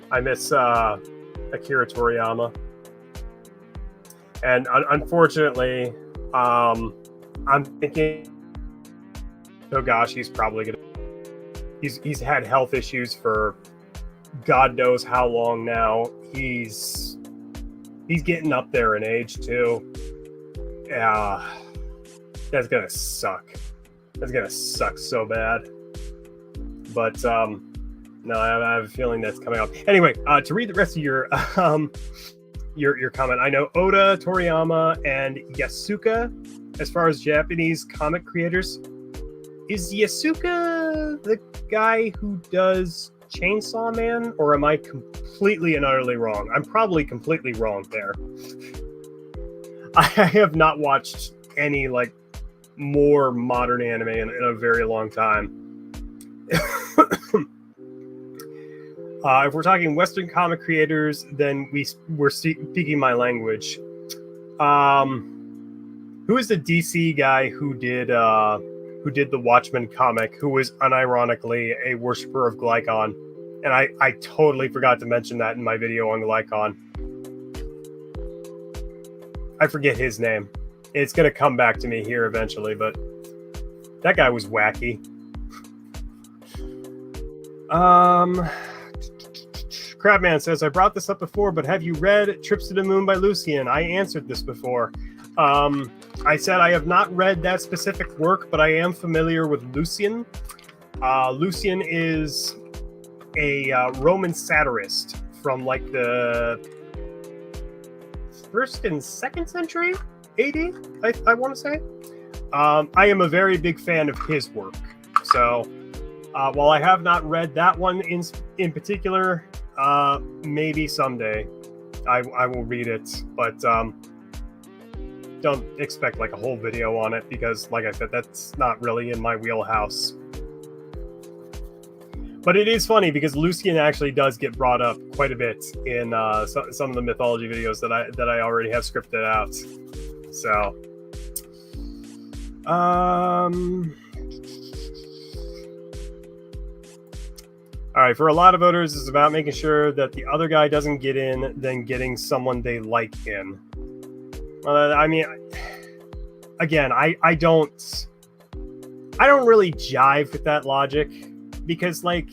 I miss Akira Toriyama. And unfortunately, I'm thinking Togashi's probably gonna. He's had health issues for God knows how long now. He's getting up there in age too. Yeah. That's gonna suck. That's gonna suck so bad. But no, I have a feeling that's coming up. Anyway, to read the rest of your comment, I know Oda, Toriyama, and Yasuka. As far as Japanese comic creators, is Yasuka the guy who does Chainsaw Man, or am I completely and utterly wrong? I'm probably completely wrong there. I have not watched any like more modern anime in a very long time. If we're talking Western comic creators, then we're speaking my language. who is the DC guy who did the Watchmen comic, who was unironically a worshiper of Glycon? And I totally forgot to mention that in my video on Glycon. I forget his name. It's gonna come back to me here eventually, but that guy was wacky. Crabman says, I brought this up before, but have you read Trips to the Moon by Lucian? I answered this before. I said I have not read that specific work, but I am familiar with Lucian. Lucian is a Roman satirist from like the 1st and 2nd century AD, I want to say. I am a very big fan of his work. So while I have not read that one in particular, maybe someday I will read it, but don't expect like a whole video on it because, like I said, that's not really in my wheelhouse. But it is funny because Lucian actually does get brought up quite a bit in some of the mythology videos that I already have scripted out. So, all right, for a lot of voters, it's about making sure that the other guy doesn't get in, then getting someone they like in. I mean, again, I don't really jive with that logic because, like,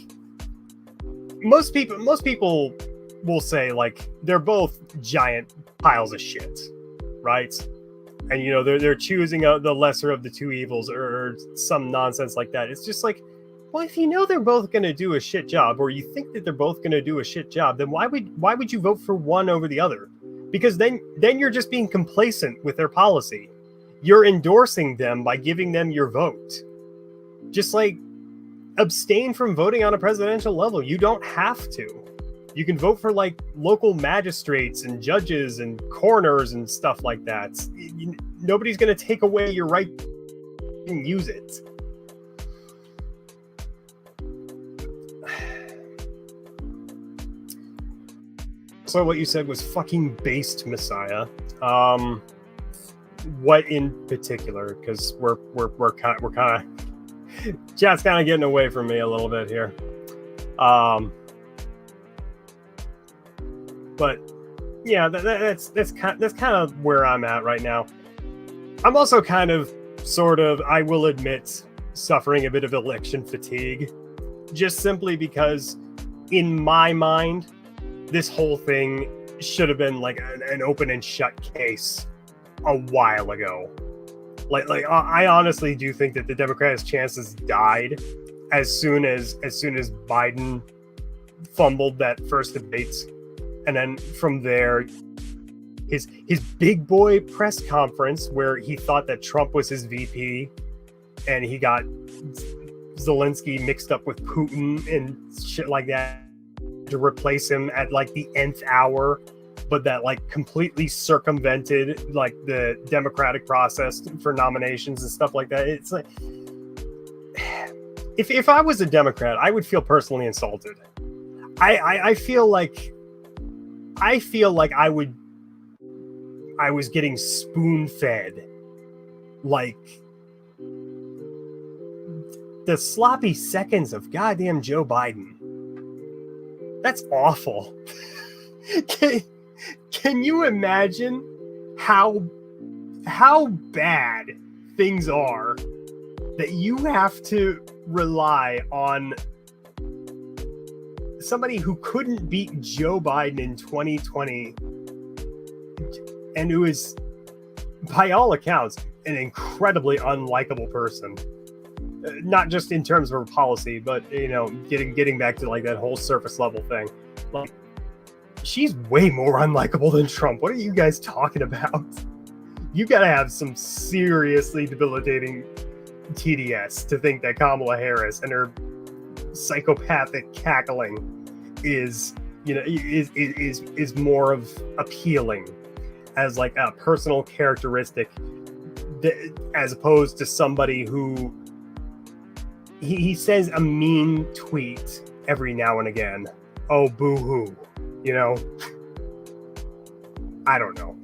most people will say like they're both giant piles of shit, right? And you know they're choosing the lesser of the two evils or some nonsense like that. It's just like, well, if you know they're both going to do a shit job, or you think that they're both going to do a shit job, then why would you vote for one over the other? Because then you're just being complacent with their policy. You're endorsing them by giving them your vote. Just like abstain from voting on a presidential level. You don't have to. You can vote for like local magistrates and judges and coroners and stuff like that. Nobody's going to take away your right and use it. So what you said was fucking based, Messiah. What in particular? Because we're kind of chat's kind of getting away from me a little bit here. But yeah, that's kind of where I'm at right now. I'm also kind of, sort of, I will admit, suffering a bit of election fatigue, just simply because, in my mind, this whole thing should have been like an open and shut case a while ago. Like I honestly do think that the Democrats' chances died as soon as Biden fumbled that first debate, and then from there, his big boy press conference where he thought that Trump was his VP, and he got Zelensky mixed up with Putin and shit like that to replace him at like the nth hour, but that like completely circumvented like the democratic process for nominations and stuff like that. It's like, if I was a Democrat, I would feel personally insulted. I feel like I was getting spoon-fed like the sloppy seconds of goddamn Joe Biden. That's awful. Can you imagine how bad things are that you have to rely on somebody who couldn't beat Joe Biden in 2020 and who is, by all accounts, an incredibly unlikable person? Not just in terms of her policy, but, you know, getting back to like that whole surface level thing. Like, she's way more unlikable than Trump. What are you guys talking about? You gotta have some seriously debilitating TDS to think that Kamala Harris and her psychopathic cackling is more of appealing as like a personal characteristic, as opposed to somebody who he says a mean tweet every now and again. Oh, boo-hoo. You know? I don't know.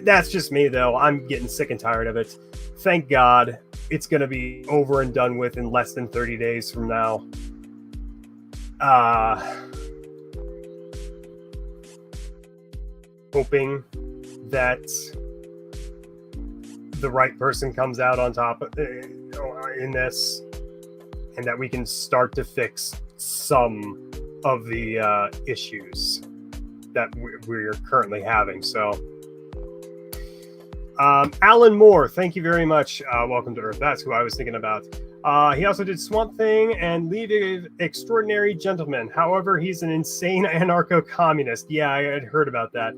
That's just me, though. I'm getting sick and tired of it. Thank God it's going to be over and done with in less than 30 days from now. Hoping that the right person comes out on top in this, and that we can start to fix some of the issues that we're currently having. So Alan Moore, thank you very much. Welcome to Earth. That's who I was thinking about. He also did Swamp Thing and League of Extraordinary Gentlemen. However, he's an insane anarcho-communist. Yeah, I had heard about that.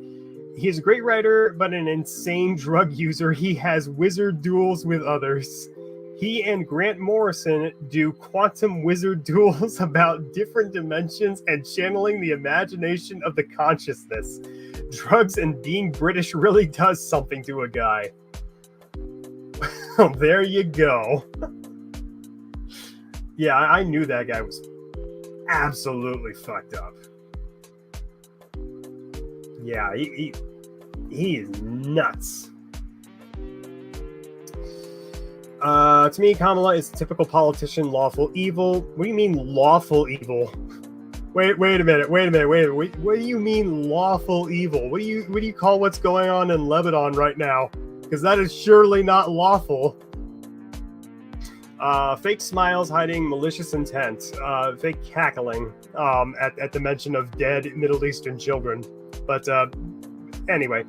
He's a great writer, but an insane drug user. He has wizard duels with others. He and Grant Morrison do quantum wizard duels about different dimensions and channeling the imagination of the consciousness. Drugs and being British really does something to a guy. Well, there you go. Yeah, I knew that guy was absolutely fucked up. Yeah, he is nuts. To me, Kamala is a typical politician, lawful evil. What do you mean lawful evil? Wait a minute. What do you mean lawful evil? What do you call what's going on in Lebanon right now? Because that is surely not lawful. Fake smiles hiding malicious intent. Fake cackling at the mention of dead Middle Eastern children. But anyway,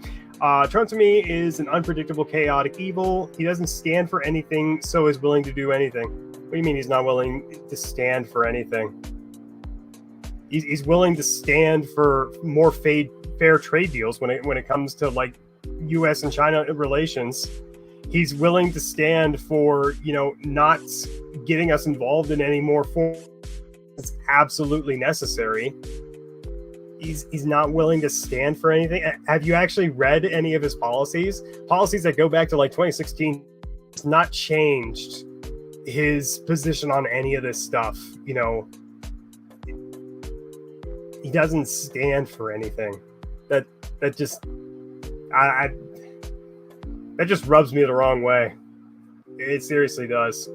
Trump to me is an unpredictable, chaotic evil. He doesn't stand for anything, so is willing to do anything. What do you mean he's not willing to stand for anything? He's willing to stand for more fair trade deals when it comes to like U.S. and China relations. He's willing to stand for, not getting us involved in any more form that's absolutely necessary. He's not willing to stand for anything. Have you actually read any of his policies? Policies that go back to like 2016. It's not changed his position on any of this stuff. He doesn't stand for anything. That just rubs me the wrong way. It seriously does.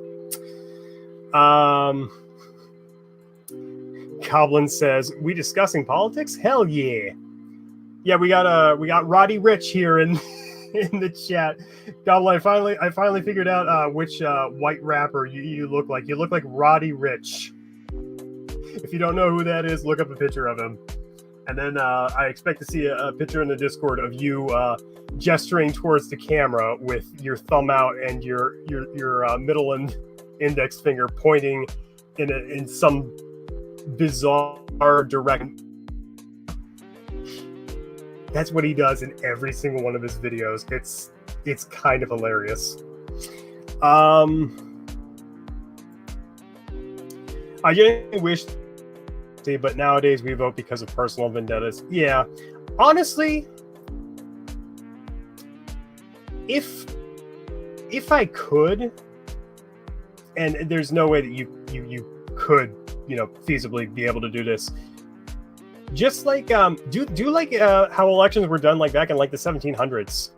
Goblin says, "We discussing politics? Hell yeah!" Yeah, we got Roddy Rich here in the chat. Goblin, I finally figured out which white rapper you look like. You look like Roddy Rich. If you don't know who that is, look up a picture of him. And then I expect to see a picture in the Discord of you gesturing towards the camera with your thumb out and your middle and index finger pointing in some bizarre direction. That's what he does in every single one of his videos. It's kind of hilarious. I genuinely wish, but nowadays we vote because of personal vendettas. Yeah, honestly, if I could, and there's no way that you could, feasibly be able to do this. Just like do like how elections were done like back in like the 1700s.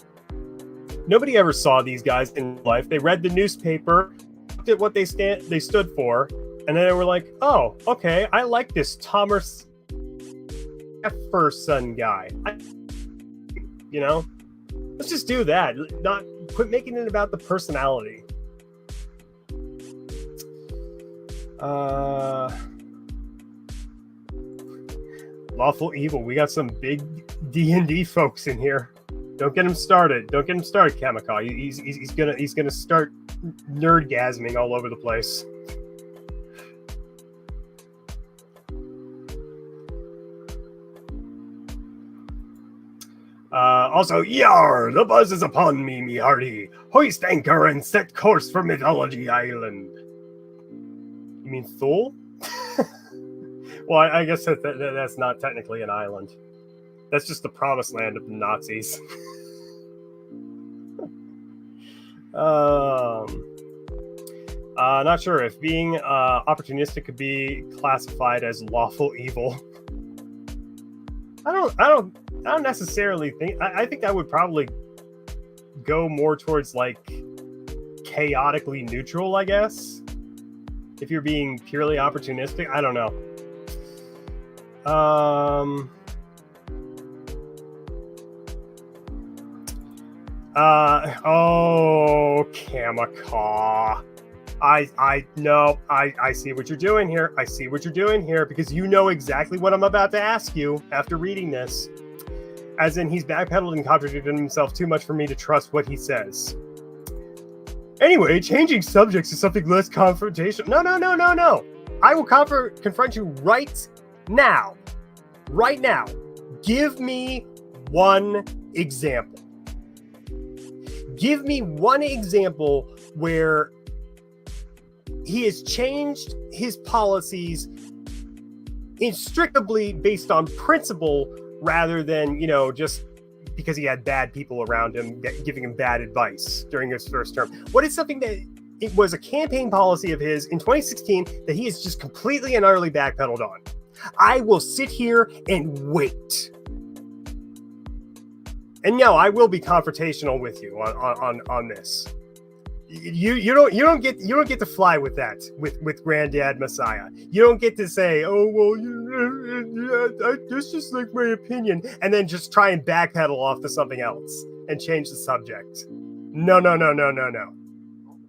Nobody ever saw these guys in life. They read the newspaper, looked at what they stood for, and then they were like, "Oh, okay, I like this Thomas Jefferson guy." Let's just do that. Not quit making it about the personality. Lawful evil. We got some big D&D folks in here. Don't get him started. Kamikaze. He's gonna start nerdgasming all over the place. Also, yar! The buzz is upon me, me hearty. Hoist anchor and set course for Mythology Island. You mean Thule? Well, I guess that's not technically an island. That's just the promised land of the Nazis. Not sure if being opportunistic could be classified as lawful evil. I don't necessarily think. I think I would probably go more towards like chaotically neutral, I guess. If you're being purely opportunistic, I don't know. Kamikaze. I see what you're doing here. I see what you're doing here because you know exactly what I'm about to ask you after reading this. As in, he's backpedaled and contradicted himself too much for me to trust what he says. Anyway, changing subjects to something less confrontational. No. I will confront you right now. Right now. Give me one example. Give me one example where he has changed his policies inextricably based on principle rather than, just because he had bad people around him giving him bad advice during his first term. What is something that it was a campaign policy of his in 2016 that he has just completely and utterly backpedaled on? I will sit here and wait. And no, I will be confrontational with you on this. You don't get to fly with that with Granddad Messiah. You don't get to say, oh well, that's just like my opinion, and then just try and backpedal off to something else and change the subject. No.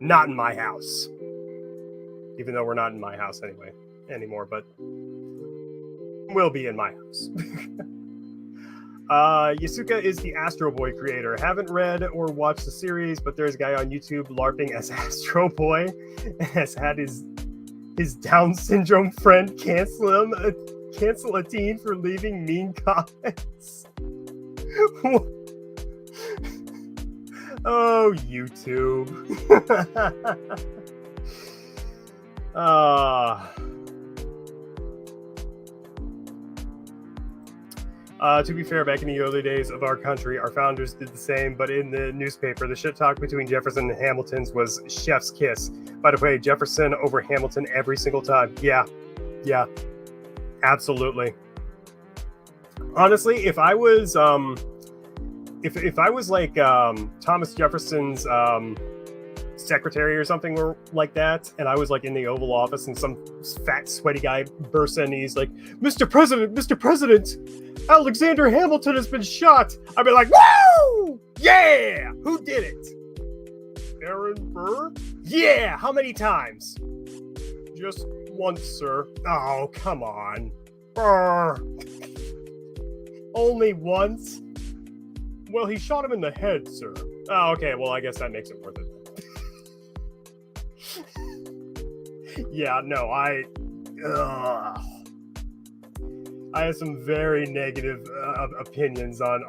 Not in my house. Even though we're not in my house anymore, but will be in my house. Yasuka is the Astro Boy creator. Haven't read or watched the series, but there's a guy on YouTube LARPing as Astro Boy and has had his Down syndrome friend cancel a teen for leaving mean comments. Oh, YouTube. To be fair, back in the early days of our country, our founders did the same, but in the newspaper, the shit talk between Jefferson and Hamilton's was chef's kiss. By the way, Jefferson over Hamilton every single time. Yeah, absolutely. Honestly, if I was if I was like Thomas Jefferson's secretary or something like that, and I was like in the Oval Office and some fat sweaty guy bursts in and he's like, Mr. President, Alexander Hamilton has been shot. I'd be like, woo! Yeah! Who did it? Aaron Burr? Yeah! How many times? Just once, sir. Oh, come on. Burr. Only once? Well, he shot him in the head, sir. Oh, okay. Well, I guess that makes it worth it. Yeah, no, I have some very negative opinions on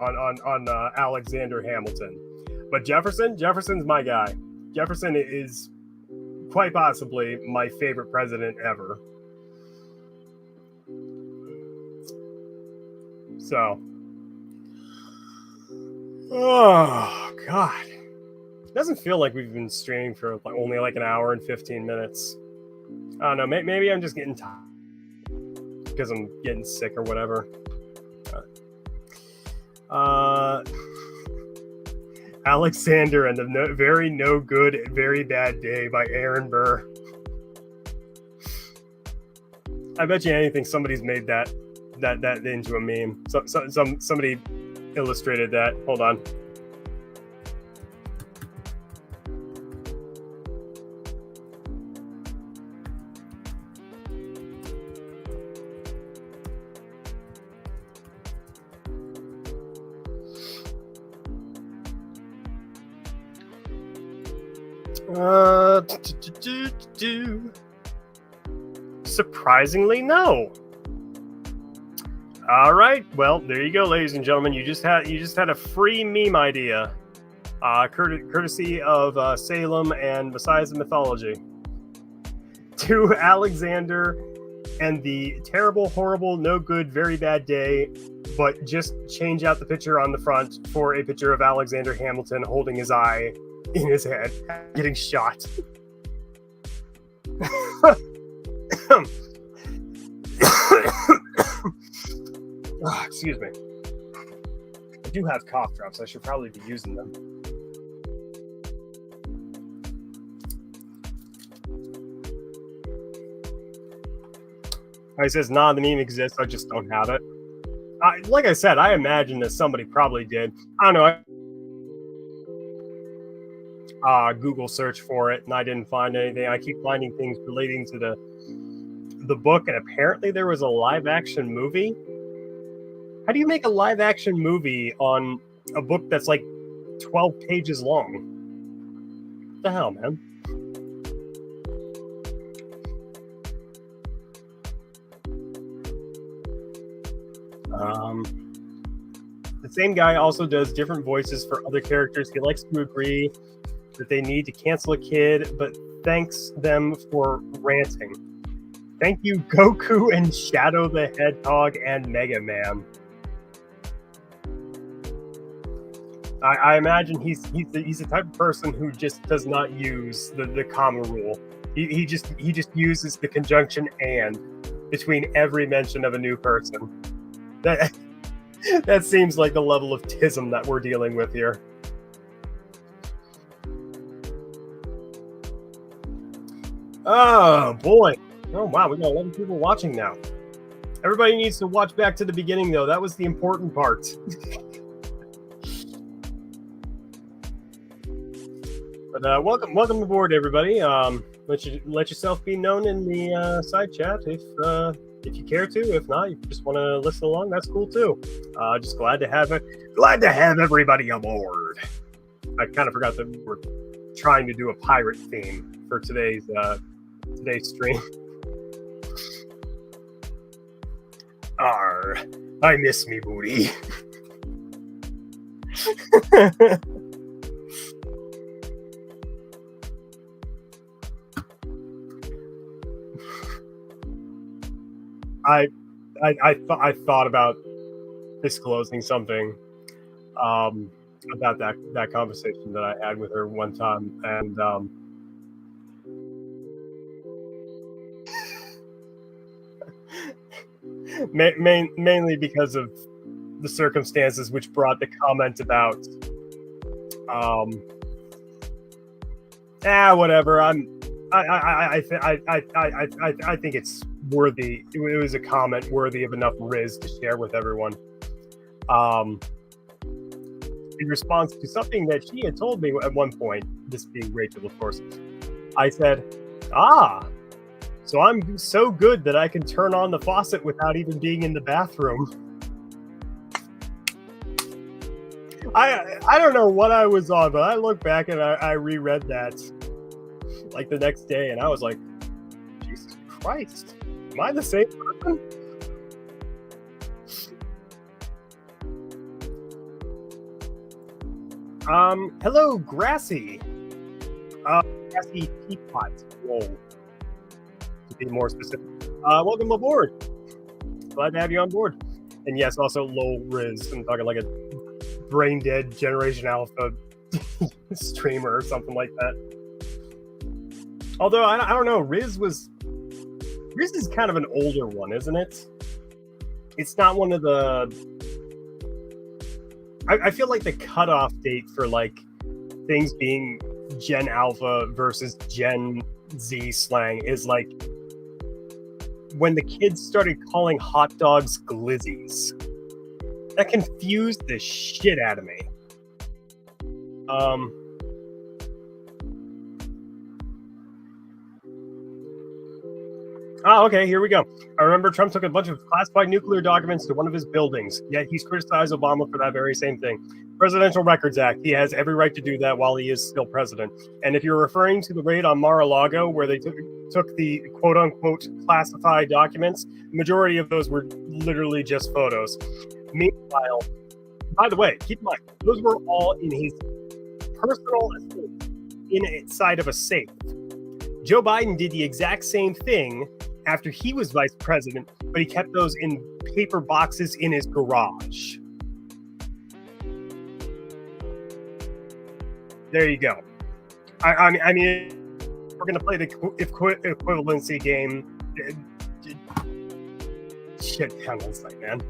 Alexander Hamilton, but Jefferson's my guy. Jefferson is quite possibly my favorite president ever. So, oh God, it doesn't feel like we've been streaming for only like an hour and 15 minutes. I don't know. Maybe I'm just getting tired because I'm getting sick or whatever. Alexander and the Very No Good, Very Bad Day by Aaron Burr. I bet you anything somebody's made that into a meme. Somebody illustrated that. Hold on. Surprisingly, no. All right, well, there you go, ladies and gentlemen. You just had a free meme idea, courtesy of Salem and Messiah's Mythology. To Alexander and the terrible, horrible, no good, very bad day, but just change out the picture on the front for a picture of Alexander Hamilton holding his eye in his head, getting shot. Excuse me. I do have cough drops. I should probably be using them. He says, nah, the meme exists. I just don't have it. Like I said, I imagine that somebody probably did. I don't know. Google search for it, and I didn't find anything. I keep finding things relating to the book, and apparently there was a live action movie. How do you make a live action movie on a book that's like 12 pages long? What the hell, man? The same guy also does different voices for other characters. He likes to agree that they need to cancel a kid, but thanks them for ranting. Thank you, Goku and Shadow the Hedgehog and Mega Man. I imagine he's the type of person who just does not use the comma rule. He just uses the conjunction and between every mention of a new person. That seems like the level of tism that we're dealing with here. Oh boy. Oh wow, we got 11 people watching now. Everybody needs to watch back to the beginning though. That was the important part. But welcome aboard, everybody. Let yourself be known in the side chat if you care to. If not, you just want to listen along, that's cool too. Just glad to have everybody aboard. I kind of forgot that we're trying to do a pirate theme for today's stream. Arr, I miss me booty. I thought about disclosing something about that conversation that I had with her one time, and mainly because of the circumstances which brought the comment about whatever. I think it's worthy. It was a comment worthy of enough Riz to share with everyone. In response to something that she had told me at one point, this being Rachel, of course, I said, so I'm so good that I can turn on the faucet without even being in the bathroom. I don't know what I was on, but I look back and I reread that like the next day, and I was like, Jesus Christ, am I the same person? Hello, Grassy. Grassy Teapot. Whoa. To be more specific. Welcome aboard. Glad to have you on board. And yes, also low Riz. I'm talking like a brain dead Generation Alpha streamer or something like that. Although I don't know, Riz is kind of an older one, isn't it? It's not one of the. I feel like the cutoff date for like things being Gen Alpha versus Gen Z slang is like when the kids started calling hot dogs glizzies. That confused the shit out of me. Okay, here we go. I remember Trump took a bunch of classified nuclear documents to one of his buildings, yet he's criticized Obama for that very same thing. Presidential Records Act. He has every right to do that while he is still president. And if you're referring to the raid on Mar-a-Lago, where they took the quote-unquote classified documents, the majority of those were literally just photos. Meanwhile, by the way, keep in mind, those were all in his personal estate, inside of a safe. Joe Biden did the exact same thing after he was vice president, but he kept those in paper boxes in his garage. There you go. I mean, we're going to play the equivalency game. shit down last night, man.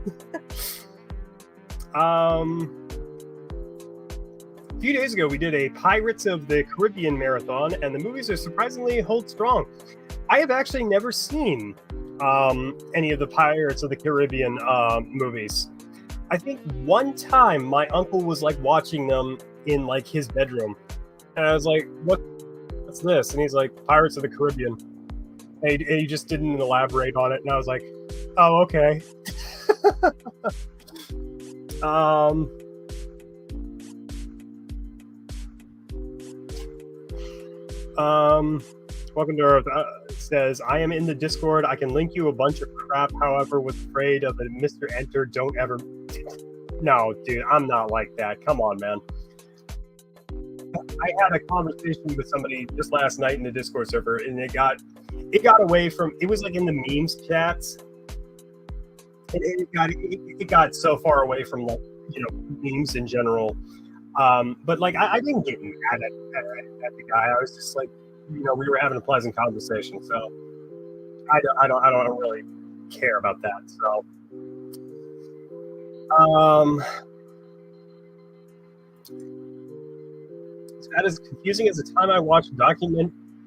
A few days ago, we did a Pirates of the Caribbean marathon, and the movies are surprisingly hold strong. I have actually never seen any of the Pirates of the Caribbean movies. I think one time my uncle was like watching them in like his bedroom, and I was like, "What's this?" And he's like, "Pirates of the Caribbean." And he just didn't elaborate on it, and I was like, "Oh, okay." Welcome to Earth. Says, I am in the Discord. I can link you a bunch of crap. However, was afraid of a Mr. Enter. Don't ever. No, dude, I'm not like that. Come on, man. I had a conversation with somebody just last night in the Discord server, and it got away from. It was like in the memes chats. It got so far away from like memes in general. But like I didn't get mad at the guy. I was just like, we were having a pleasant conversation, so I don't really care about that. So it's about as confusing as the time I watched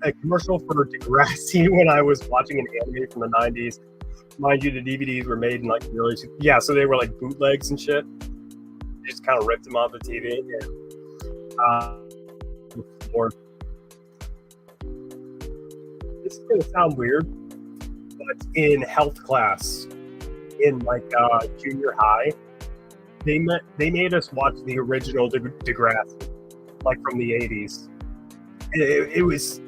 a commercial for Degrassi when I was watching an anime from the 90s. Mind you, the DVDs were made in like the early so they were like bootlegs and shit. They just kind of ripped them off the TV. Or this is gonna sound weird, but in health class in like junior high, they made us watch the original Degrassi, like from the 80s. It was,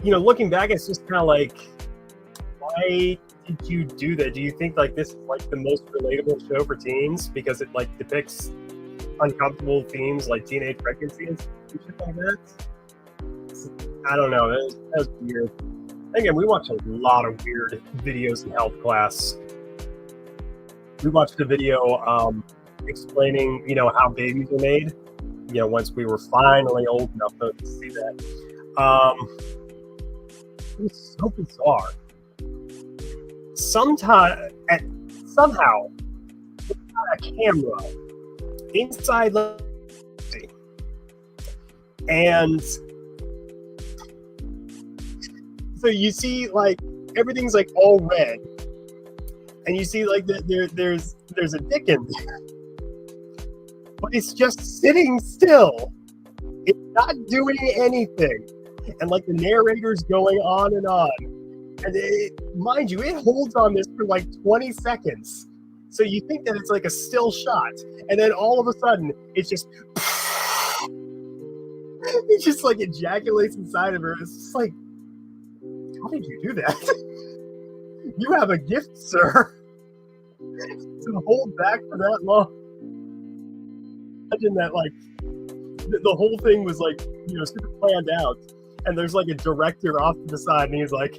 looking back, it's just kind of like, why did you do that? Do you think like this is like the most relatable show for teens because it like depicts uncomfortable themes like teenage pregnancy and shit like that? I don't know. That was weird. Again, we watched a lot of weird videos in health class. We watched a video explaining, how babies are made. Once we were finally old enough to see that. It was so bizarre. Somehow, we got a camera inside the and so you see like everything's like all red, and you see like there's a dick in there, but it's just sitting still. It's not doing anything, and like the narrator's going on and on. And mind you, it holds on this for like 20 seconds. So you think that it's like a still shot. And then all of a sudden, it's just... it just like ejaculates inside of her. It's just like, how did you do that? You have a gift, sir. To hold back for that long. Imagine that like, the whole thing was like, super planned out. And there's like a director off to the side, and he's like,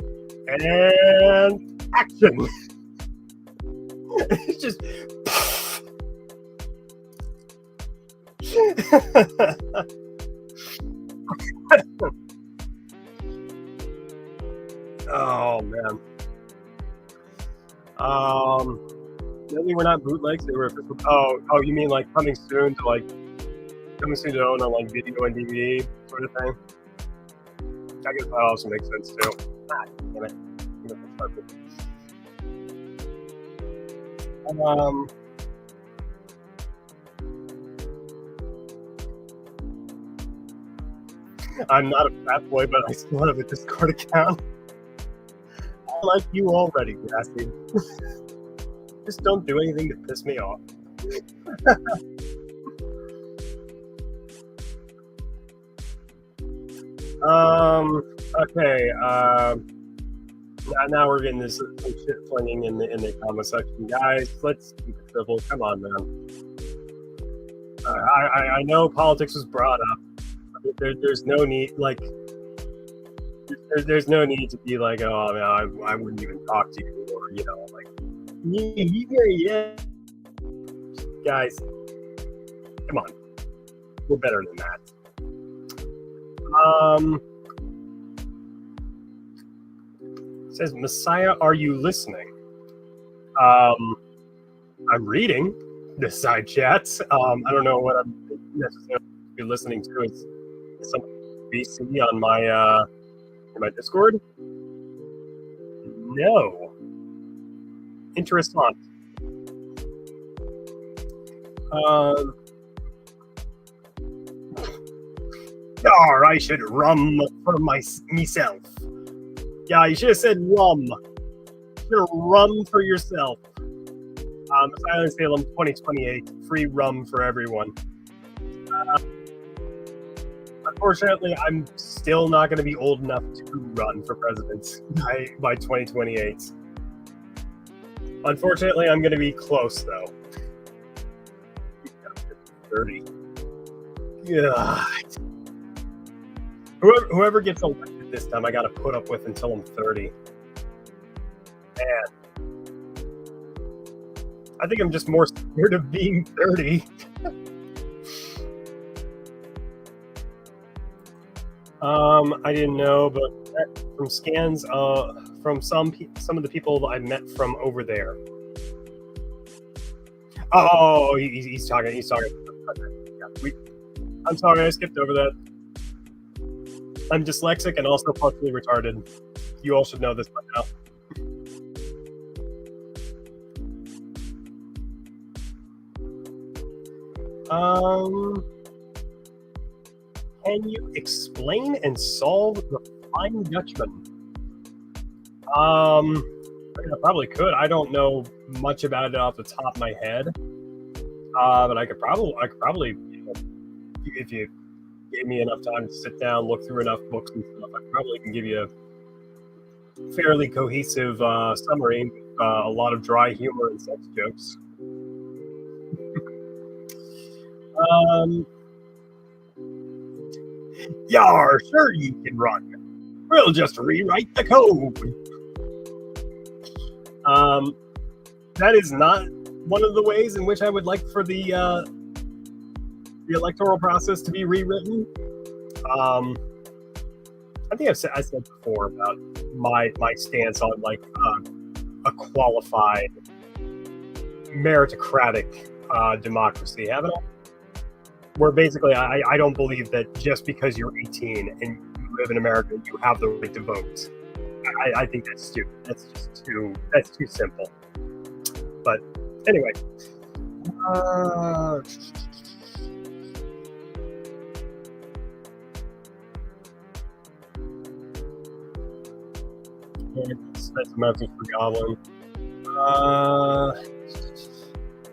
and action. It's just oh man. Maybe we're not bootlegs, they were oh you mean like coming soon to own on like video and DVD sort of thing? I guess that also makes sense too. Damn it. I'm not a fat boy, but I still have a Discord account. I like you already, Grassy. Just don't do anything to piss me off. Okay. Now we're getting this some shit flinging in the comment section, guys. Let's keep it civil. Come on, man. I know politics was brought up. There's no need, like, there's no need to be like, oh man, I wouldn't even talk to you, or like, yeah. Guys, come on, we're better than that. It says, Messiah, are you listening? Um, I'm reading the side chats. I don't know what I'm necessarily listening to. It's some BC on my Discord. No. Interessant. I should rum for myself. Yeah, you should have said rum. You should have rum for yourself. Silent Salem 2028, free rum for everyone. Unfortunately, I'm still not going to be old enough to run for president by 2028. Unfortunately, I'm going to be close, though. 30. Yeah. Whoever gets elected this time, I got to put up with until I'm 30. Man. I think I'm just more scared of being 30. I didn't know, but from scans, from some of the people I met from over there. Oh, he's talking. He's talking. I'm sorry, I skipped over that. I'm dyslexic and also partially retarded. You all should know this by now. Can you explain and solve the Flying Dutchman? I probably could. I don't know much about it off the top of my head, but I could probably, if you gave me enough time to sit down, look through enough books and stuff, I probably can give you a fairly cohesive summary, a lot of dry humor and sex jokes. Yar, sure you can run. We'll just rewrite the code. That is not one of the ways in which I would like for the electoral process to be rewritten. I think I said before about my stance on like a qualified meritocratic democracy, haven't I? Where basically I don't believe that just because you're 18 and you live in America, you have the right to vote. I think that's stupid. That's too simple. But anyway. That's a message for Goblin.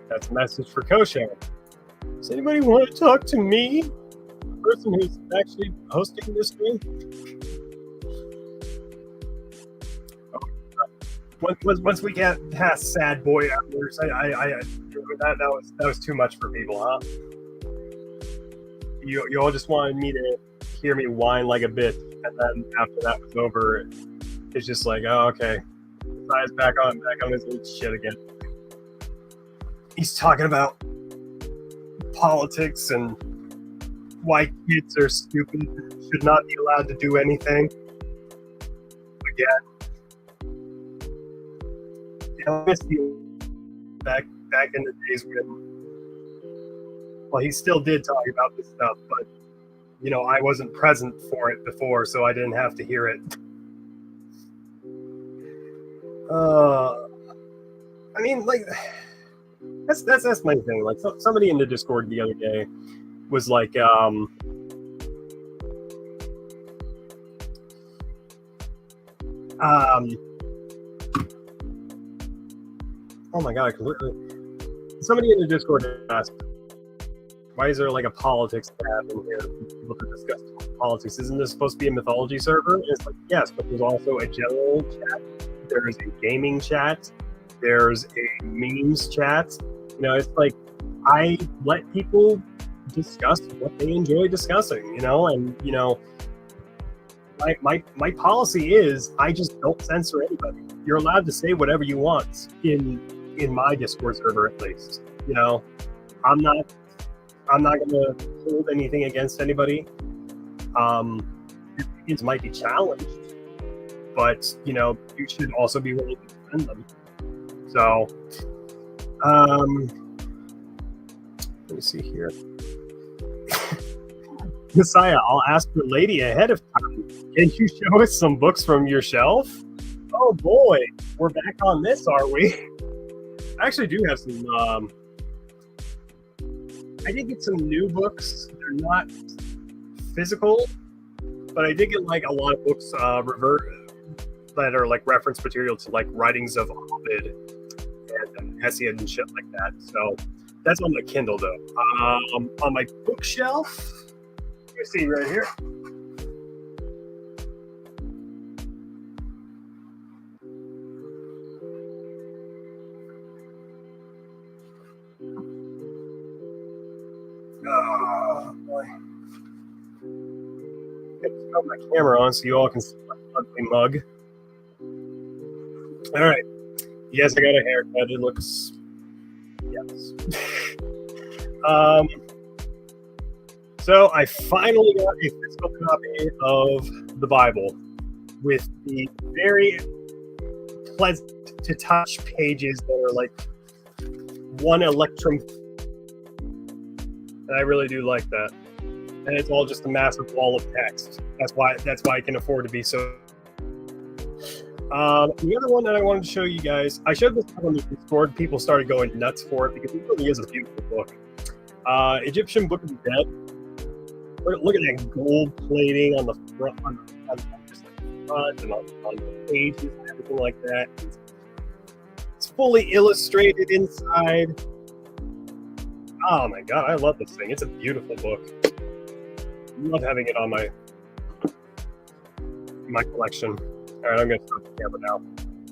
That's a message for Kosher. Does anybody want to talk to me? The person who's actually hosting this thing? Once we get past sad boy hours, that was too much for people, huh? You all just wanted me to hear me whine like a bitch, and then after that was over, it's just like, oh, okay. Guy's back on his old shit again. He's talking about politics and why kids are stupid, should not be allowed to do anything. Again. I miss you back in the days when, well, he still did talk about this stuff, but I wasn't present for it before, so I didn't have to hear it. I mean, like, that's my thing. Like, somebody in the Discord the other day was like, oh my god, somebody in the Discord asked, why is there like a politics tab in here for people to discuss politics? Isn't this supposed to be a mythology server? And it's like, yes, but there's also a general chat. There's a gaming chat. There's a memes chat. It's like, I let people discuss what they enjoy discussing, and my policy is I just don't censor anybody. You're allowed to say whatever you want in my Discord server, at least. I'm not going to hold anything against anybody. Opinions might be challenged, but you should also be willing to defend them. So, let me see here. Messiah, I'll ask your lady ahead of time. Can you show us some books from your shelf? Oh boy, we're back on this, are we? I actually do have some. I did get some new books. They're not physical, but I did get like a lot of books that are like reference material to like writings of Ovid and Hesiod and shit like that. So that's on the Kindle though. On my bookshelf, you see right here. Oh boy. Let's put my camera on so you all can see my ugly mug. All right. Yes, I got a haircut. It looks. Yes. So I finally got a physical copy of the Bible with the very pleasant to touch pages that are like one electrum. And I really do like that. And it's all just a massive wall of text. That's why I can afford to be so. The other one that I wanted to show you guys, I showed this on the Discord. People started going nuts for it because it really is a beautiful book. Egyptian Book of the Dead. Look at that gold plating on the front, on just the front and on the pages and everything like that. It's fully illustrated inside. Oh my god, I love this thing. It's a beautiful book. I love having it on my collection. All right, I'm going to stop the camera now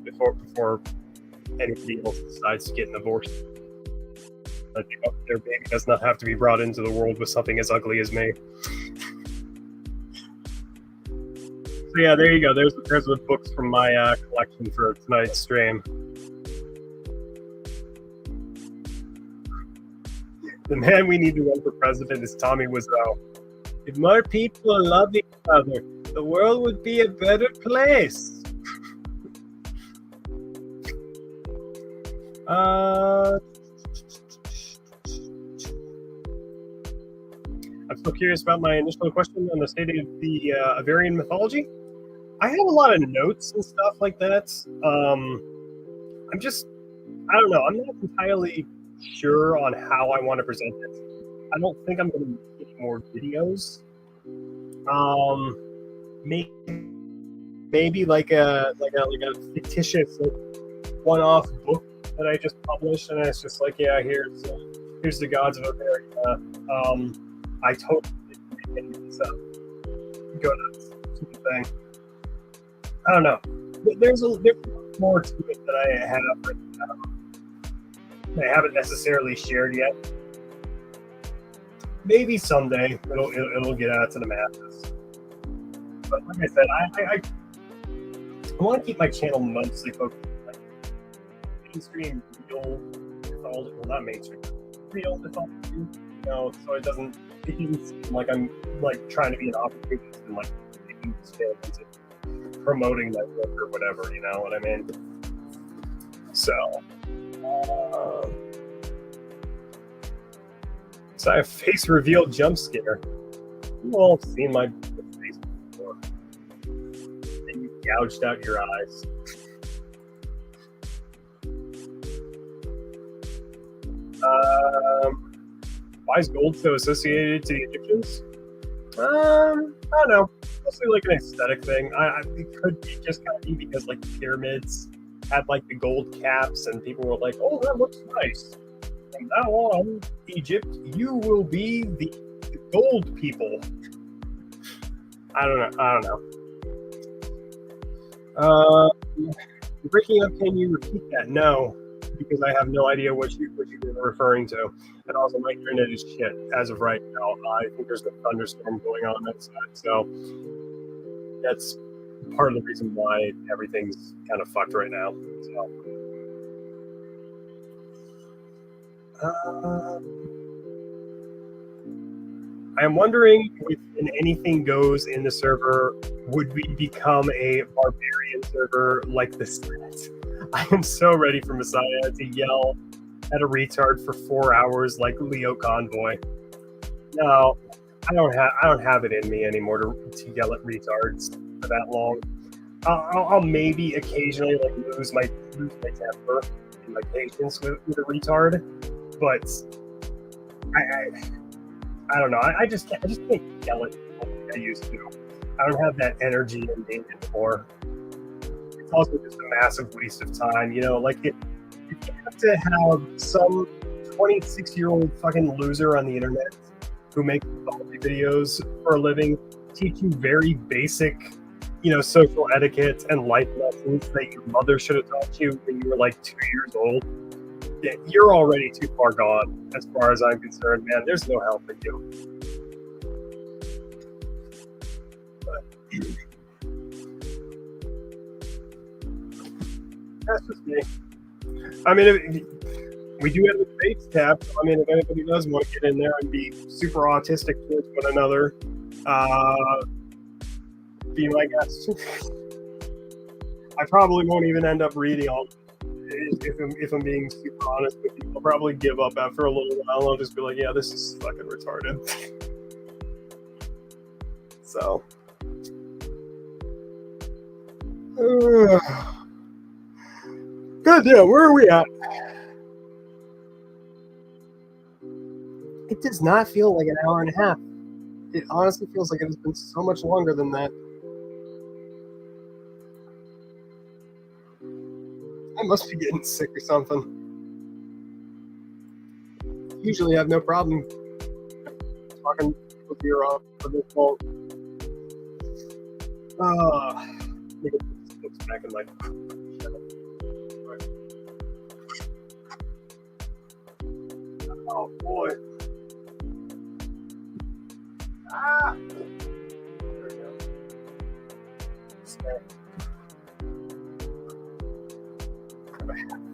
before anybody else decides to get divorced. Their baby does not have to be brought into the world with something as ugly as me. So yeah, there you go. There's the books from my collection for tonight's stream. The man we need to run for president is Tommy Wiseau. If more people loved each other, the world would be a better place. I'm still curious about my initial question on the state of the Avarian mythology. I have a lot of notes and stuff like that. I don't know. I'm not entirely sure on how I want to present it. I don't think I'm going to make any more videos. Maybe like a fictitious one-off book that I just published, and it's just like, yeah, here's the gods of America. I totally didn't make any of this up. Go nuts, sort of thing. I don't know. There's more to it that I have I haven't necessarily shared yet. Maybe someday it'll get out to the masses. But like I said, I want to keep my channel mostly focused on like mainstream real mythology. Well, not mainstream, real mythology. So it doesn't seem like I'm like trying to be an opportunist and like taking this channel into promoting my book or whatever. You know what I mean? So I have face reveal jump scare. You all have seen my face before. And you gouged out your eyes. Why is gold so associated to the Egyptians? I don't know. Mostly like an aesthetic thing. It could be just kind of be because like the pyramids had like the gold caps and people were like, oh, that looks nice. From now on, Egypt, you will be the gold people. I don't know. Breaking up, can you repeat that? No, because I have no idea what you were referring to. And also, my internet is shit as of right now. I think there's a thunderstorm going on that side, so that's part of the reason why everything's kind of fucked right now. So. I am wondering if an anything goes in the server, would we become a barbarian server like the stats? I am so ready for Messiah to yell at a retard for 4 hours like Leo Convoy. No, I don't have it in me anymore to yell at retards for that long. I'll maybe occasionally like lose my temper and my patience with a retard, but I don't know. I just can't yell at people like I used to. I don't have that energy in me anymore. It's also just a massive waste of time. You know, like if you have to have some 26-year-old fucking loser on the internet who makes mythology videos for a living teach you very basic, social etiquette and life lessons that your mother should have taught you when you were like 2 years old. Yeah, you're already too far gone as far as I'm concerned, man. There's no helping you. But that's just me. I mean, we do have the Fates tab. I mean, if anybody does want to get in there and be super autistic towards one another, be my guest. I probably won't even end up reading all. If I'm being super honest with you, I'll probably give up after a little while. I'll just be like, yeah, this is fucking retarded. So. God damn, where are we at? It does not feel like an hour and a half. It honestly feels like it has been so much longer than that. I must be getting sick or something. Usually I have no problem talking with your on this phone. Let me get this books back in my. Oh boy. There we go.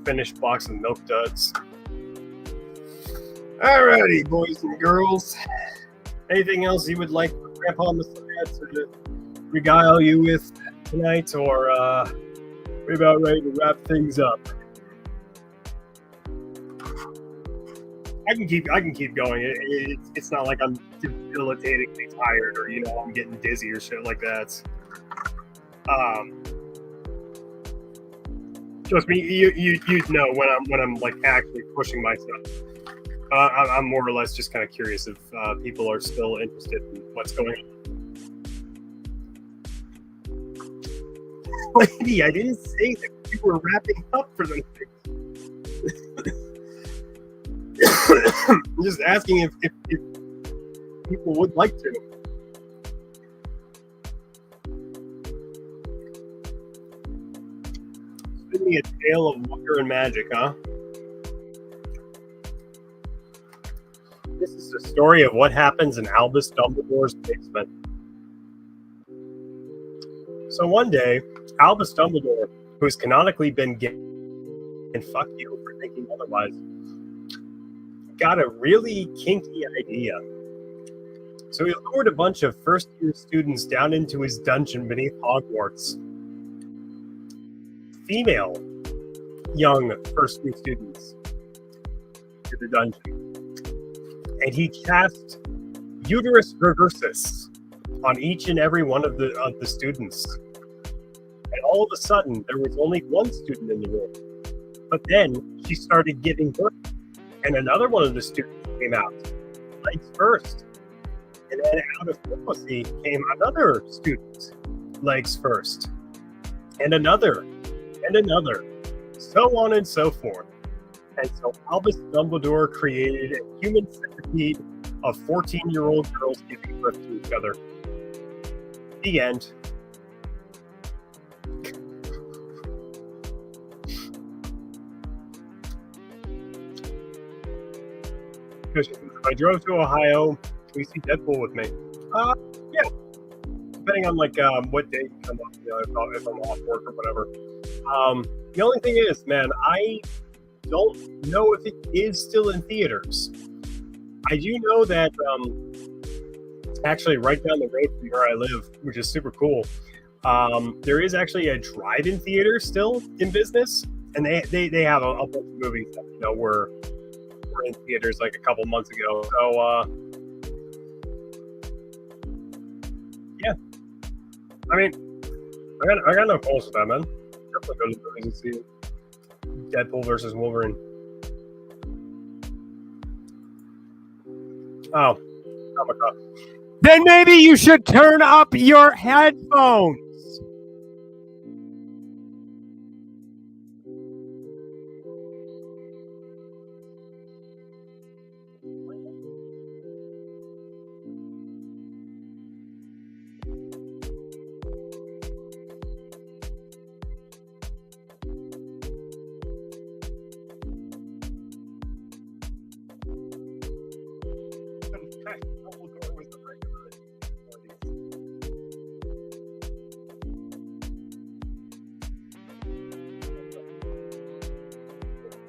Finished box of Milk Duds. Alrighty, boys and girls. Anything else you would like for Grandpa Messiah to regale you with tonight, or we're about ready to wrap things up? I can keep going. It's not like I'm debilitatingly tired or I'm getting dizzy or shit like that. Trust me, you know when I'm like actually pushing myself. I'm more or less just kind of curious if people are still interested in what's going on. Lady, I didn't say that we were wrapping up for the night. I'm just asking if people would like to. Spin me a tale of wonder and magic, huh? This is the story of what happens in Albus Dumbledore's basement. So one day, Albus Dumbledore, who has canonically been gay, and fuck you for thinking otherwise, got a really kinky idea. So he lured a bunch of first-year students down into his dungeon beneath Hogwarts. Female young first-year students to the dungeon. And he cast Uterus Reversus on each and every one of the students. And all of a sudden, there was only one student in the room. But then she started giving birth. And another one of the students came out, legs first. And then out of prophecy came another student, legs first. And another, so on and so forth. And so Albus Dumbledore created a human centipede of 14-year-old girls giving birth to each other. The end. If I drove to Ohio, we see Deadpool with me. Yeah. Depending on what day you come up, if I'm off work or whatever. The only thing is, man, I don't know if it is still in theaters. I do know that actually right down the road from where I live, which is super cool, there is actually a drive-in theater still in business. and they have a bunch of movies that were in theaters like a couple months ago. So yeah, I mean, I got no calls with that, man. Definitely go to the movies and see Deadpool versus Wolverine. Oh my god. Then maybe you should turn up your headphones.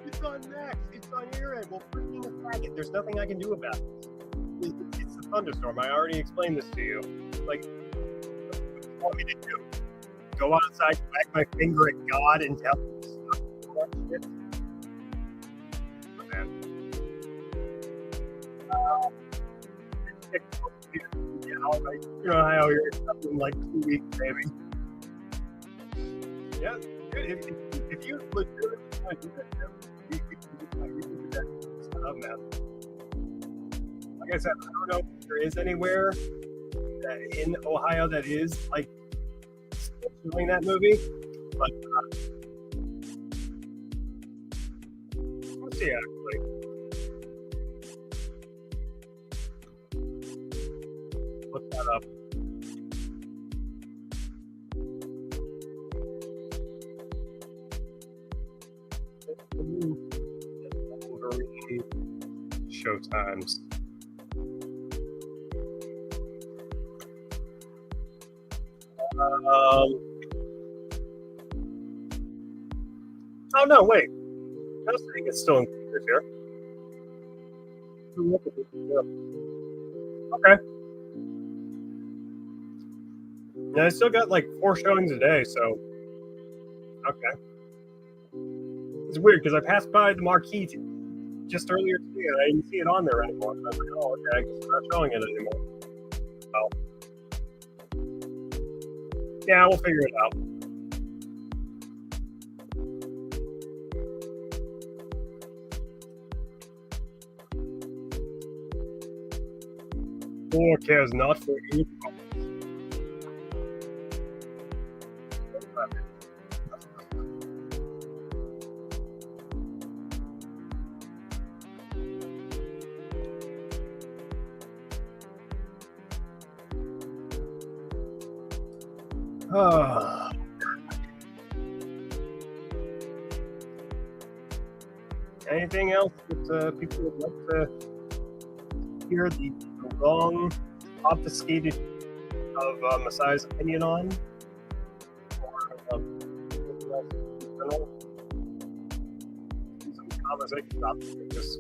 It's on Max. It's on your end. Well, freaking attack it. There's nothing I can do about it. It's a thunderstorm. I already explained this to you. Like, what do you want me to do? Go outside, wag my finger at God, and tell him to stop doing that shit? Man. You know how you're in like 2 weeks, maybe. Yeah, if you legitimately want to do that, you can do that. Man. Like I said, I don't know if there is anywhere in Ohio that is like doing that movie, but let's see actually. Look that up. Showtimes. Oh no, wait. I was thinking it's still in theaters here. Okay. Yeah, I still got like 4 showings a day, so okay. It's weird because I passed by the marquee just earlier today and I didn't see it on there anymore. I was like, oh, okay, I guess they're not showing it anymore. Oh. Yeah, we'll figure it out. War cares not for any Anything else that people would like to hear the long, obfuscated of Messiah's opinion on? Or some conversation topics, because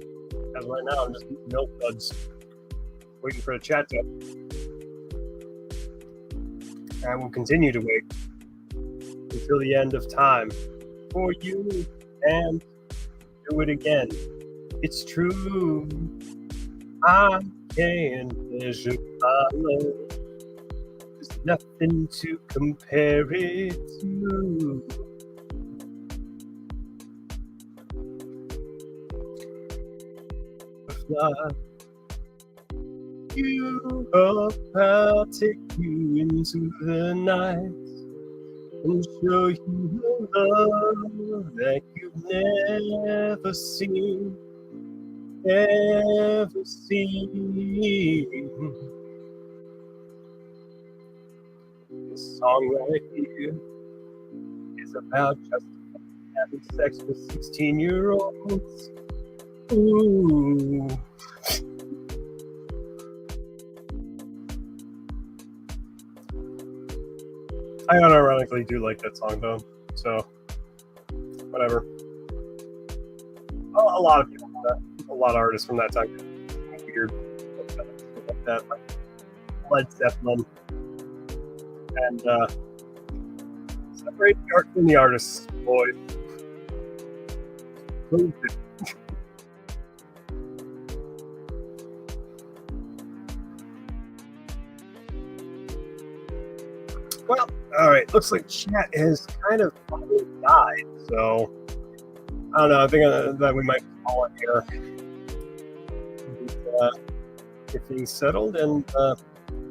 as right now I'm just eating milk duds, waiting for the chat to. And we'll continue to wait until the end of time for you and do it again. It's true. I can't measure my love. There's nothing to compare it to. Fly you up, I'll take you into the night and show you a love that you've never seen. Ever seen. This song right here is about just having sex with 16-year-olds. Ooh. I unironically do like that song though, so whatever. A lot of people do that. A lot of artists from that time weird like that, like Led Zeppelin, and separate the art from the artist's voice. closed it. Well, all right. Looks like chat has kind of finally died. So I don't know. I think that we might call it here. Get things settled, and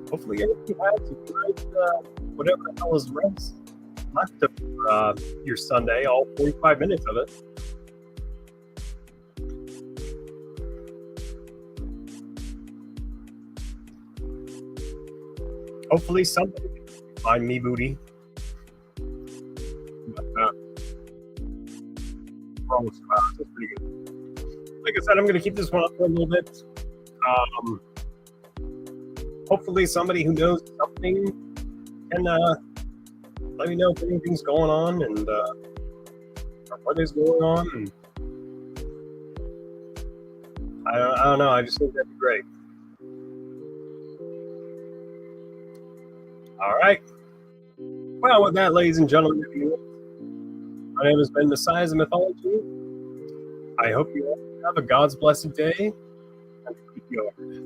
hopefully everybody has a good whatever the hell is rest left of your Sunday, all 45 minutes of it. Hopefully somebody can find me booty. But, we're almost 2 hours. That's pretty good. Like I said, I'm going to keep this one up for a little bit. Hopefully somebody who knows something can let me know if anything's going on and what is going on. And I don't know. I just think that'd be great. All right. Well, with that, ladies and gentlemen, my name has been Messiahs of Mythology. I hope you all have a God's blessed day and keep yours.